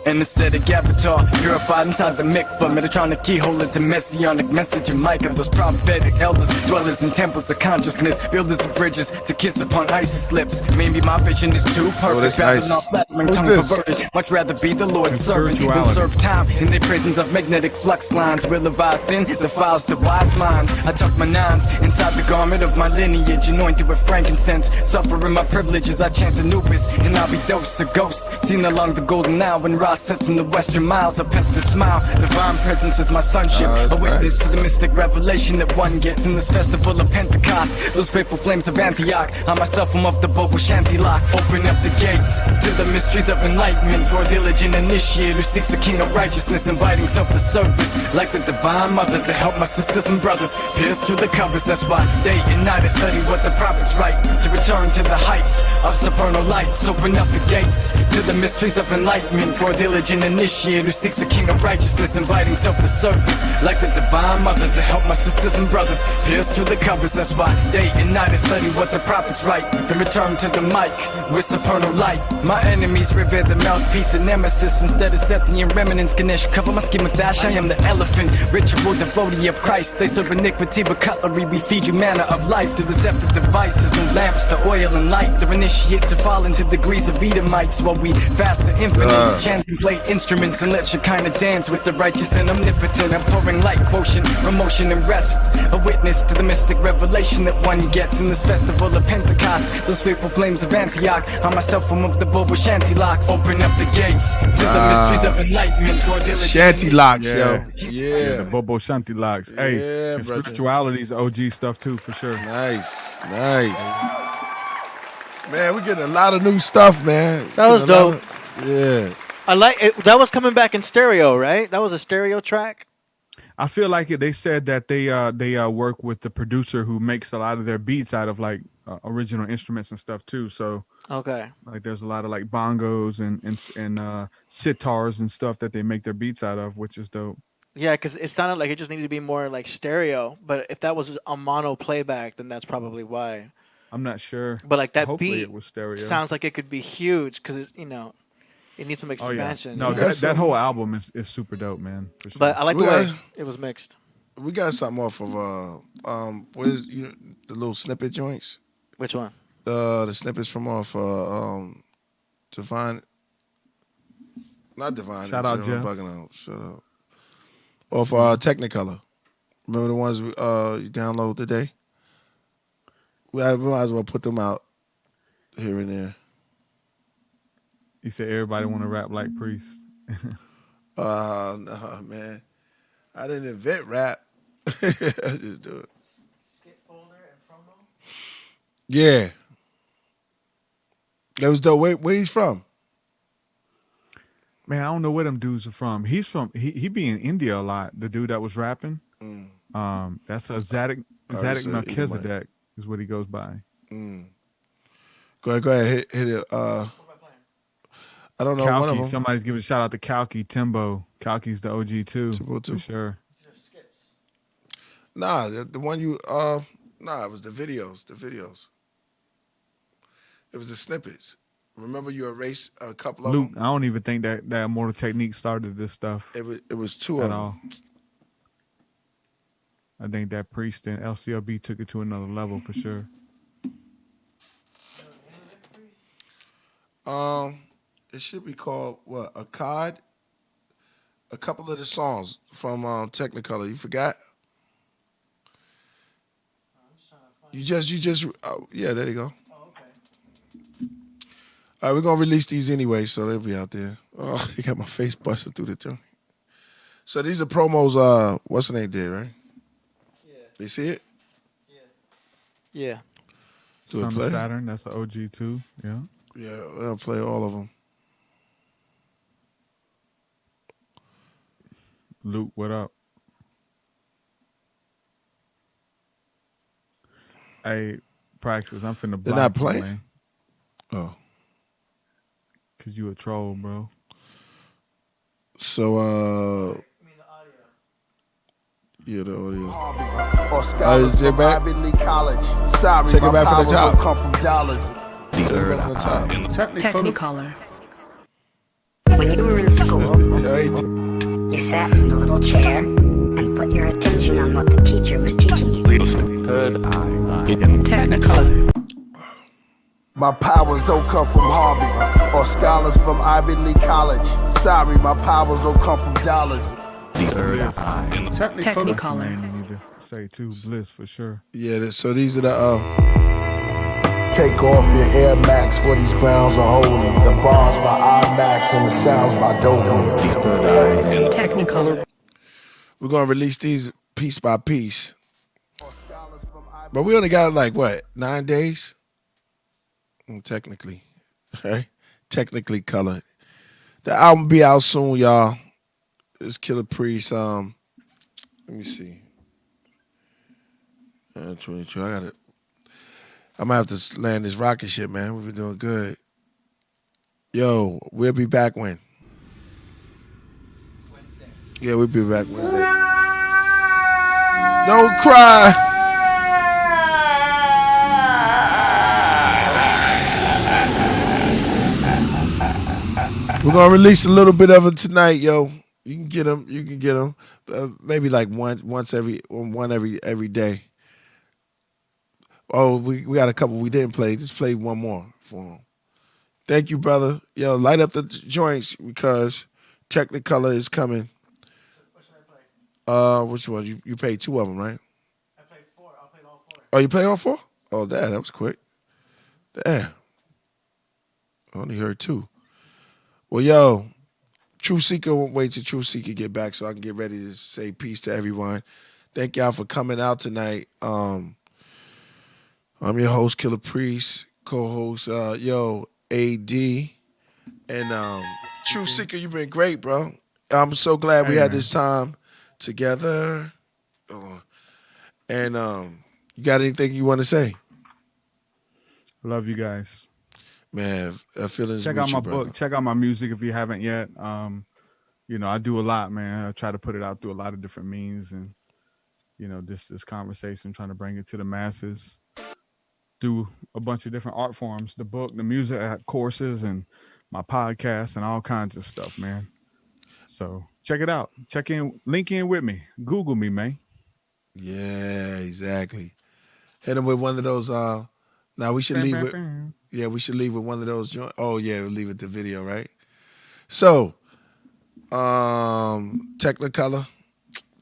An aesthetic avatar, purified inside the mikvah, Metatron keyhole into messianic message of Micah. Those prophetic elders, dwellers in temples of consciousness, builders of bridges to kiss upon Isis lips. Maybe my vision is too perfect, nice. not flattering, tongue perverted. Much rather be the Lord's servant than serve time in the prisons of magnetic flux lines. Where Leviathan defiles the wise minds. I tuck my nines inside the garment of my lineage, anointed with frankincense. Suffering my privileges, I chant Anubis, and I'll be dosed a ghost seen along the golden hour when Ross sets in the western miles, a pested smile. Divine presence is my sonship, a witness to the mystic revelation that one gets in this festival of Pentecost. Those faithful flames of Antioch, I myself am of the Bobo Shanty locks. Open up the gates to the mysteries of enlightenment for a diligent initiate who seeks a king of righteousness, inviting selfless service like the divine mother to help my sisters and brothers pierce through the covers. That's why day and night I study what the prophets write, to return to the heights of supernal lights. Open up the gates to the mysteries of enlightenment for a diligent initiate who seeks a king of righteousness, inviting selfless service like the divine mother to help my sisters and brothers pierce through the covers. That's why day and night I study what the prophets write, then return to the mic with supernal light. My enemies revere the mouthpiece and nemesis instead of Sethian remnants. Ganesh cover my skin with ash. I am the elephant, ritual devotee of Christ. They serve iniquity but cutlery, we feed you manna of life through deceptive devices. No lamps to oil and light, they're initiate to fall into degrees of Edomites while we fast to infinite, chant and play instruments and let Shekinah dance with the righteous and omnipotent. I'm pouring light quotient from motion and rest, a witness to the mystic revelation that one gets in this festival of Pentecost. Those faithful flames of Antioch, I myself am of the Bobo Shanty locks. Open up the gates to the mysteries of enlightenment for diligent Shanty locks, Yeah. yo. The Bobo Shanty locks. Hey, Yeah, and brother. spirituality's OG stuff too, for sure. Nice. Man, we getting a lot of new stuff, man. That was dope. Yeah. I like it. That was coming back in stereo, right? That was a stereo track. I feel like it. They said that they work with the producer who makes a lot of their beats out of like original instruments and stuff too. So Okay. like there's a lot of like bongos and sitars and stuff that they make their beats out of, which is dope. Yeah, because it sounded like it just needed to be more like stereo. But if that was a mono playback, then that's probably why. I'm not sure. But like that Hopefully beat it was stereo. sounds like it could be huge because it needs some expansion. No, that whole album is super dope, man. For sure. But I like the way it was mixed. We got something off of what is the little snippet joints? Which one? The snippets from off Divine, not Divine. Shout out, I'm Jeff. bugging out. Shut up. Off Technicolor. Remember the ones you download today? We might as well put them out here and there. You said everybody want to rap like Priest. No, man. I didn't invent rap. I just do it. Skip folder and promo? Yeah. That was dope. Where he's from? Man, I don't know where them dudes are from. He's from he be in India a lot. The dude that was rapping. That's a Zadok Melchizedek is what he goes by. Go ahead, hit it. I don't know, one of them. Somebody's giving a shout out to Kalki, Timbo. Kalki's the OG too. Timbo too. For sure. Nah, the one you it was the videos. It was the snippets. Remember you erased a couple of Luke, them? I don't even think that Immortal Technique started this stuff. It was two of at them. all. I think that Priest and LCLB took it to another level for sure. It should be called what? A COD? A couple of the songs from Technicolor. You forgot? You just yeah, there you go. Oh, okay. All right, we're gonna release these anyway, so they'll be out there. Oh, you got my face busted through the joint. So these are promos. What's the name did, right? Yeah. They see it? Yeah. Do it Son play? of Saturn, that's an OG too. Yeah. Yeah, they'll play all of them. Luke, what up? Hey, Praxis, I'm finna block They're not you, playing? man. Oh. Cause you a troll, bro. So yeah, the audio. Or scholars Is it from back? Ivy League College. Sorry, Take it my back from the powers top. don't come from dollars. Take it back from the top. Technicolor. When you were in school, you sat in the little chair and put your attention on what the teacher was teaching you. Technicolor. My powers don't come from Harvard or scholars from Ivy League College. Sorry, my powers don't come from dollars. Technicolor. Man, you need to say too, Bliss for sure. Yeah, so these are the Take off your Air Max for these grounds are holy. The bars by IMAX and the sounds by Dolby. Technicolor. We're gonna release these piece by piece. But we only got like what, 9 days? Technically. Okay? Technically colored. The album be out soon, y'all. It's Killah Priest. Let me see. 22. I got it. I'm gonna have to land this rocket shit, man. We've been doing good. Yo, we'll be back when? Wednesday. Yeah, we'll be back Wednesday. Don't cry. We're gonna release a little bit of it tonight, yo. You can get them. You can get them. Maybe like one every day. Oh, we got a couple we didn't play. Just play one more for them. Thank you, brother. Yo, light up the joints because Technicolor is coming. What should I play? Which one? You played 2 of them, right? I played 4. I'll play all 4. Oh, you played all 4? Oh, that was quick. Damn. I only heard 2. Well, yo, True Seekah won't wait till True Seekah get back so I can get ready to say peace to everyone. Thank y'all for coming out tonight. I'm your host, Killah Priest, co-host, AD. And True Seekah, you've been great, bro. I'm so glad we had this time together. And you got anything you want to say? Love you guys. Man, feelings. Check out my brother. book. Check out my music if you haven't yet. I do a lot, man. I try to put it out through a lot of different means, and this conversation, trying to bring it to the masses through a bunch of different art forms. The book, the music, I had courses, and my podcast, and all kinds of stuff, man. So check it out. Link in with me. Google me, man. Yeah, exactly. Hit him with one of those. Now we should leave it. Yeah, we should leave with one of those. Oh yeah, we'll leave it the video, right? So, Technicolor,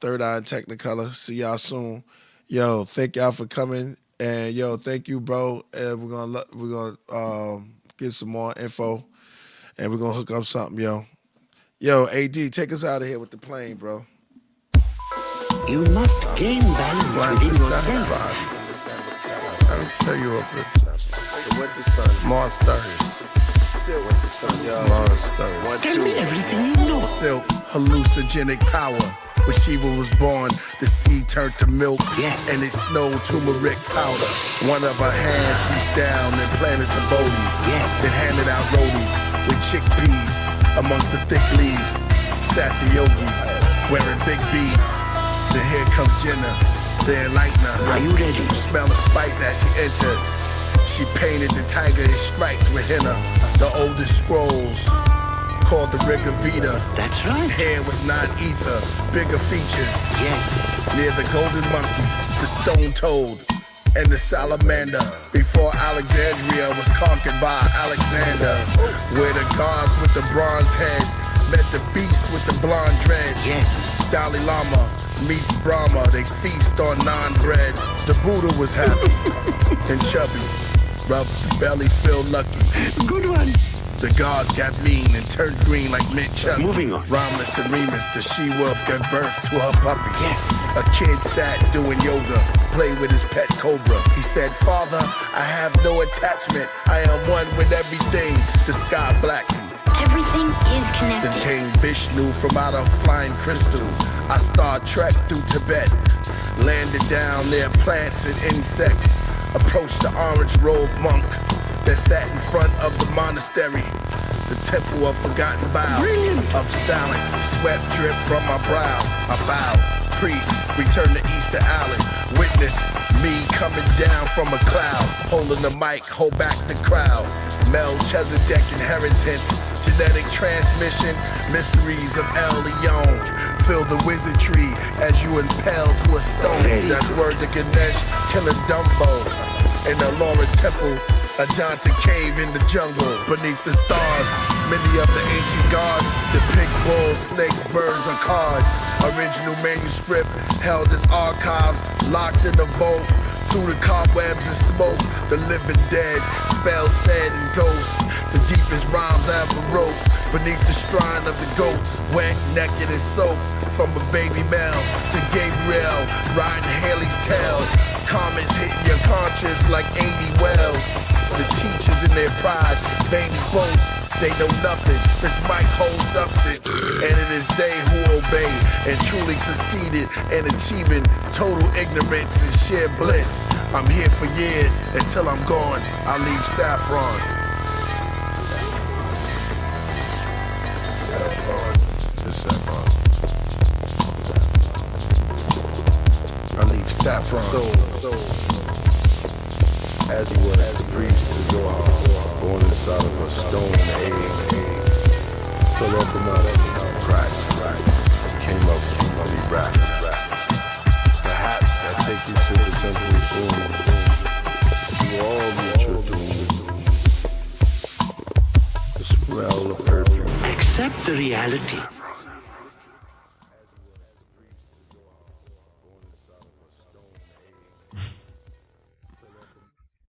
Third Eye Technicolor. See y'all soon. Yo, thank y'all for coming, and yo, thank you, bro. And we're gonna get some more info, and we're gonna hook up something, yo. Yo, AD, take us out of here with the plane, bro. You must gain balance within yourself. I'll tell you what. The winter sun, Mars stirs. Silk, winter sun, yo. Mars stirs. Tell me everything you know. Silk, hallucinogenic power. When Shiva was born, the sea turned to milk. Yes. And it snowed turmeric powder. One of her hands reached down and planted the bodhi. Yes. Then handed out roti with chickpeas amongst the thick leaves. Sat the yogi, wearing big beads. Then here comes Jinnah, the enlightener. Are you ready? You smell the spice as she entered. She painted the tiger in stripes with henna. The oldest scrolls, called the Riga Vita. That's right. Hair was non-ether, bigger features. Yes. Near the golden monkey, the stone toad, and the salamander. Before Alexandria was conquered by Alexander. Where the gods with the bronze head met the beasts with the blonde dreads. Yes. Dalai Lama meets Brahma, they feast on non-bread. The Buddha was happy and chubby, rubbed the belly, feel lucky. Good one. The gods got mean and turned green like mint chutney. Moving on. Romulus and Remus, the she-wolf, gave birth to her puppy. Yes. A kid sat doing yoga, played with his pet cobra. He said, Father, I have no attachment. I am one with everything. The sky blackened. Everything is connected. Then came Vishnu from out of flying crystal. I Star Trek through Tibet, landed down near plants and insects. Approached the orange-robed monk that sat in front of the monastery, the temple of forgotten vows. Of silence, sweat drip from my brow. I bow, priest, return to Easter Island. Witness me coming down from a cloud, holding the mic, hold back the crowd. Melchizedek inheritance, genetic transmission, mysteries of El Leon. Feel the wizardry as you impale to a stone. That's word to Ganesh, killing Dumbo. In the Laura Temple, a Jonathan cave in the jungle. Beneath the stars, many of the ancient gods, the pig, bulls, snakes, birds are carved. Original manuscript held as archives, locked in the vault. Through the cobwebs and smoke, the living dead, spells said and ghosts. The deepest rhymes I ever wrote, beneath the strine of the goats. Wet, naked and soaked, from a baby male to Gabriel, riding Haley's tail. Comments hitting your conscience like 80 wells. The teachers in their pride, vain boast, they know nothing. This mic holds substance, and it is they who obey and truly succeeded in achieving total ignorance and sheer bliss. I'm here for years, until I'm gone, I'll leave Saffron. I leave Saffron. So as he was the priest of Zohar, born inside of a stone age, fell off the mountain, cracked, came up, he rapped. Perhaps I take you to the temple soon. You all meet your doom. The smell of perfume. Accept the reality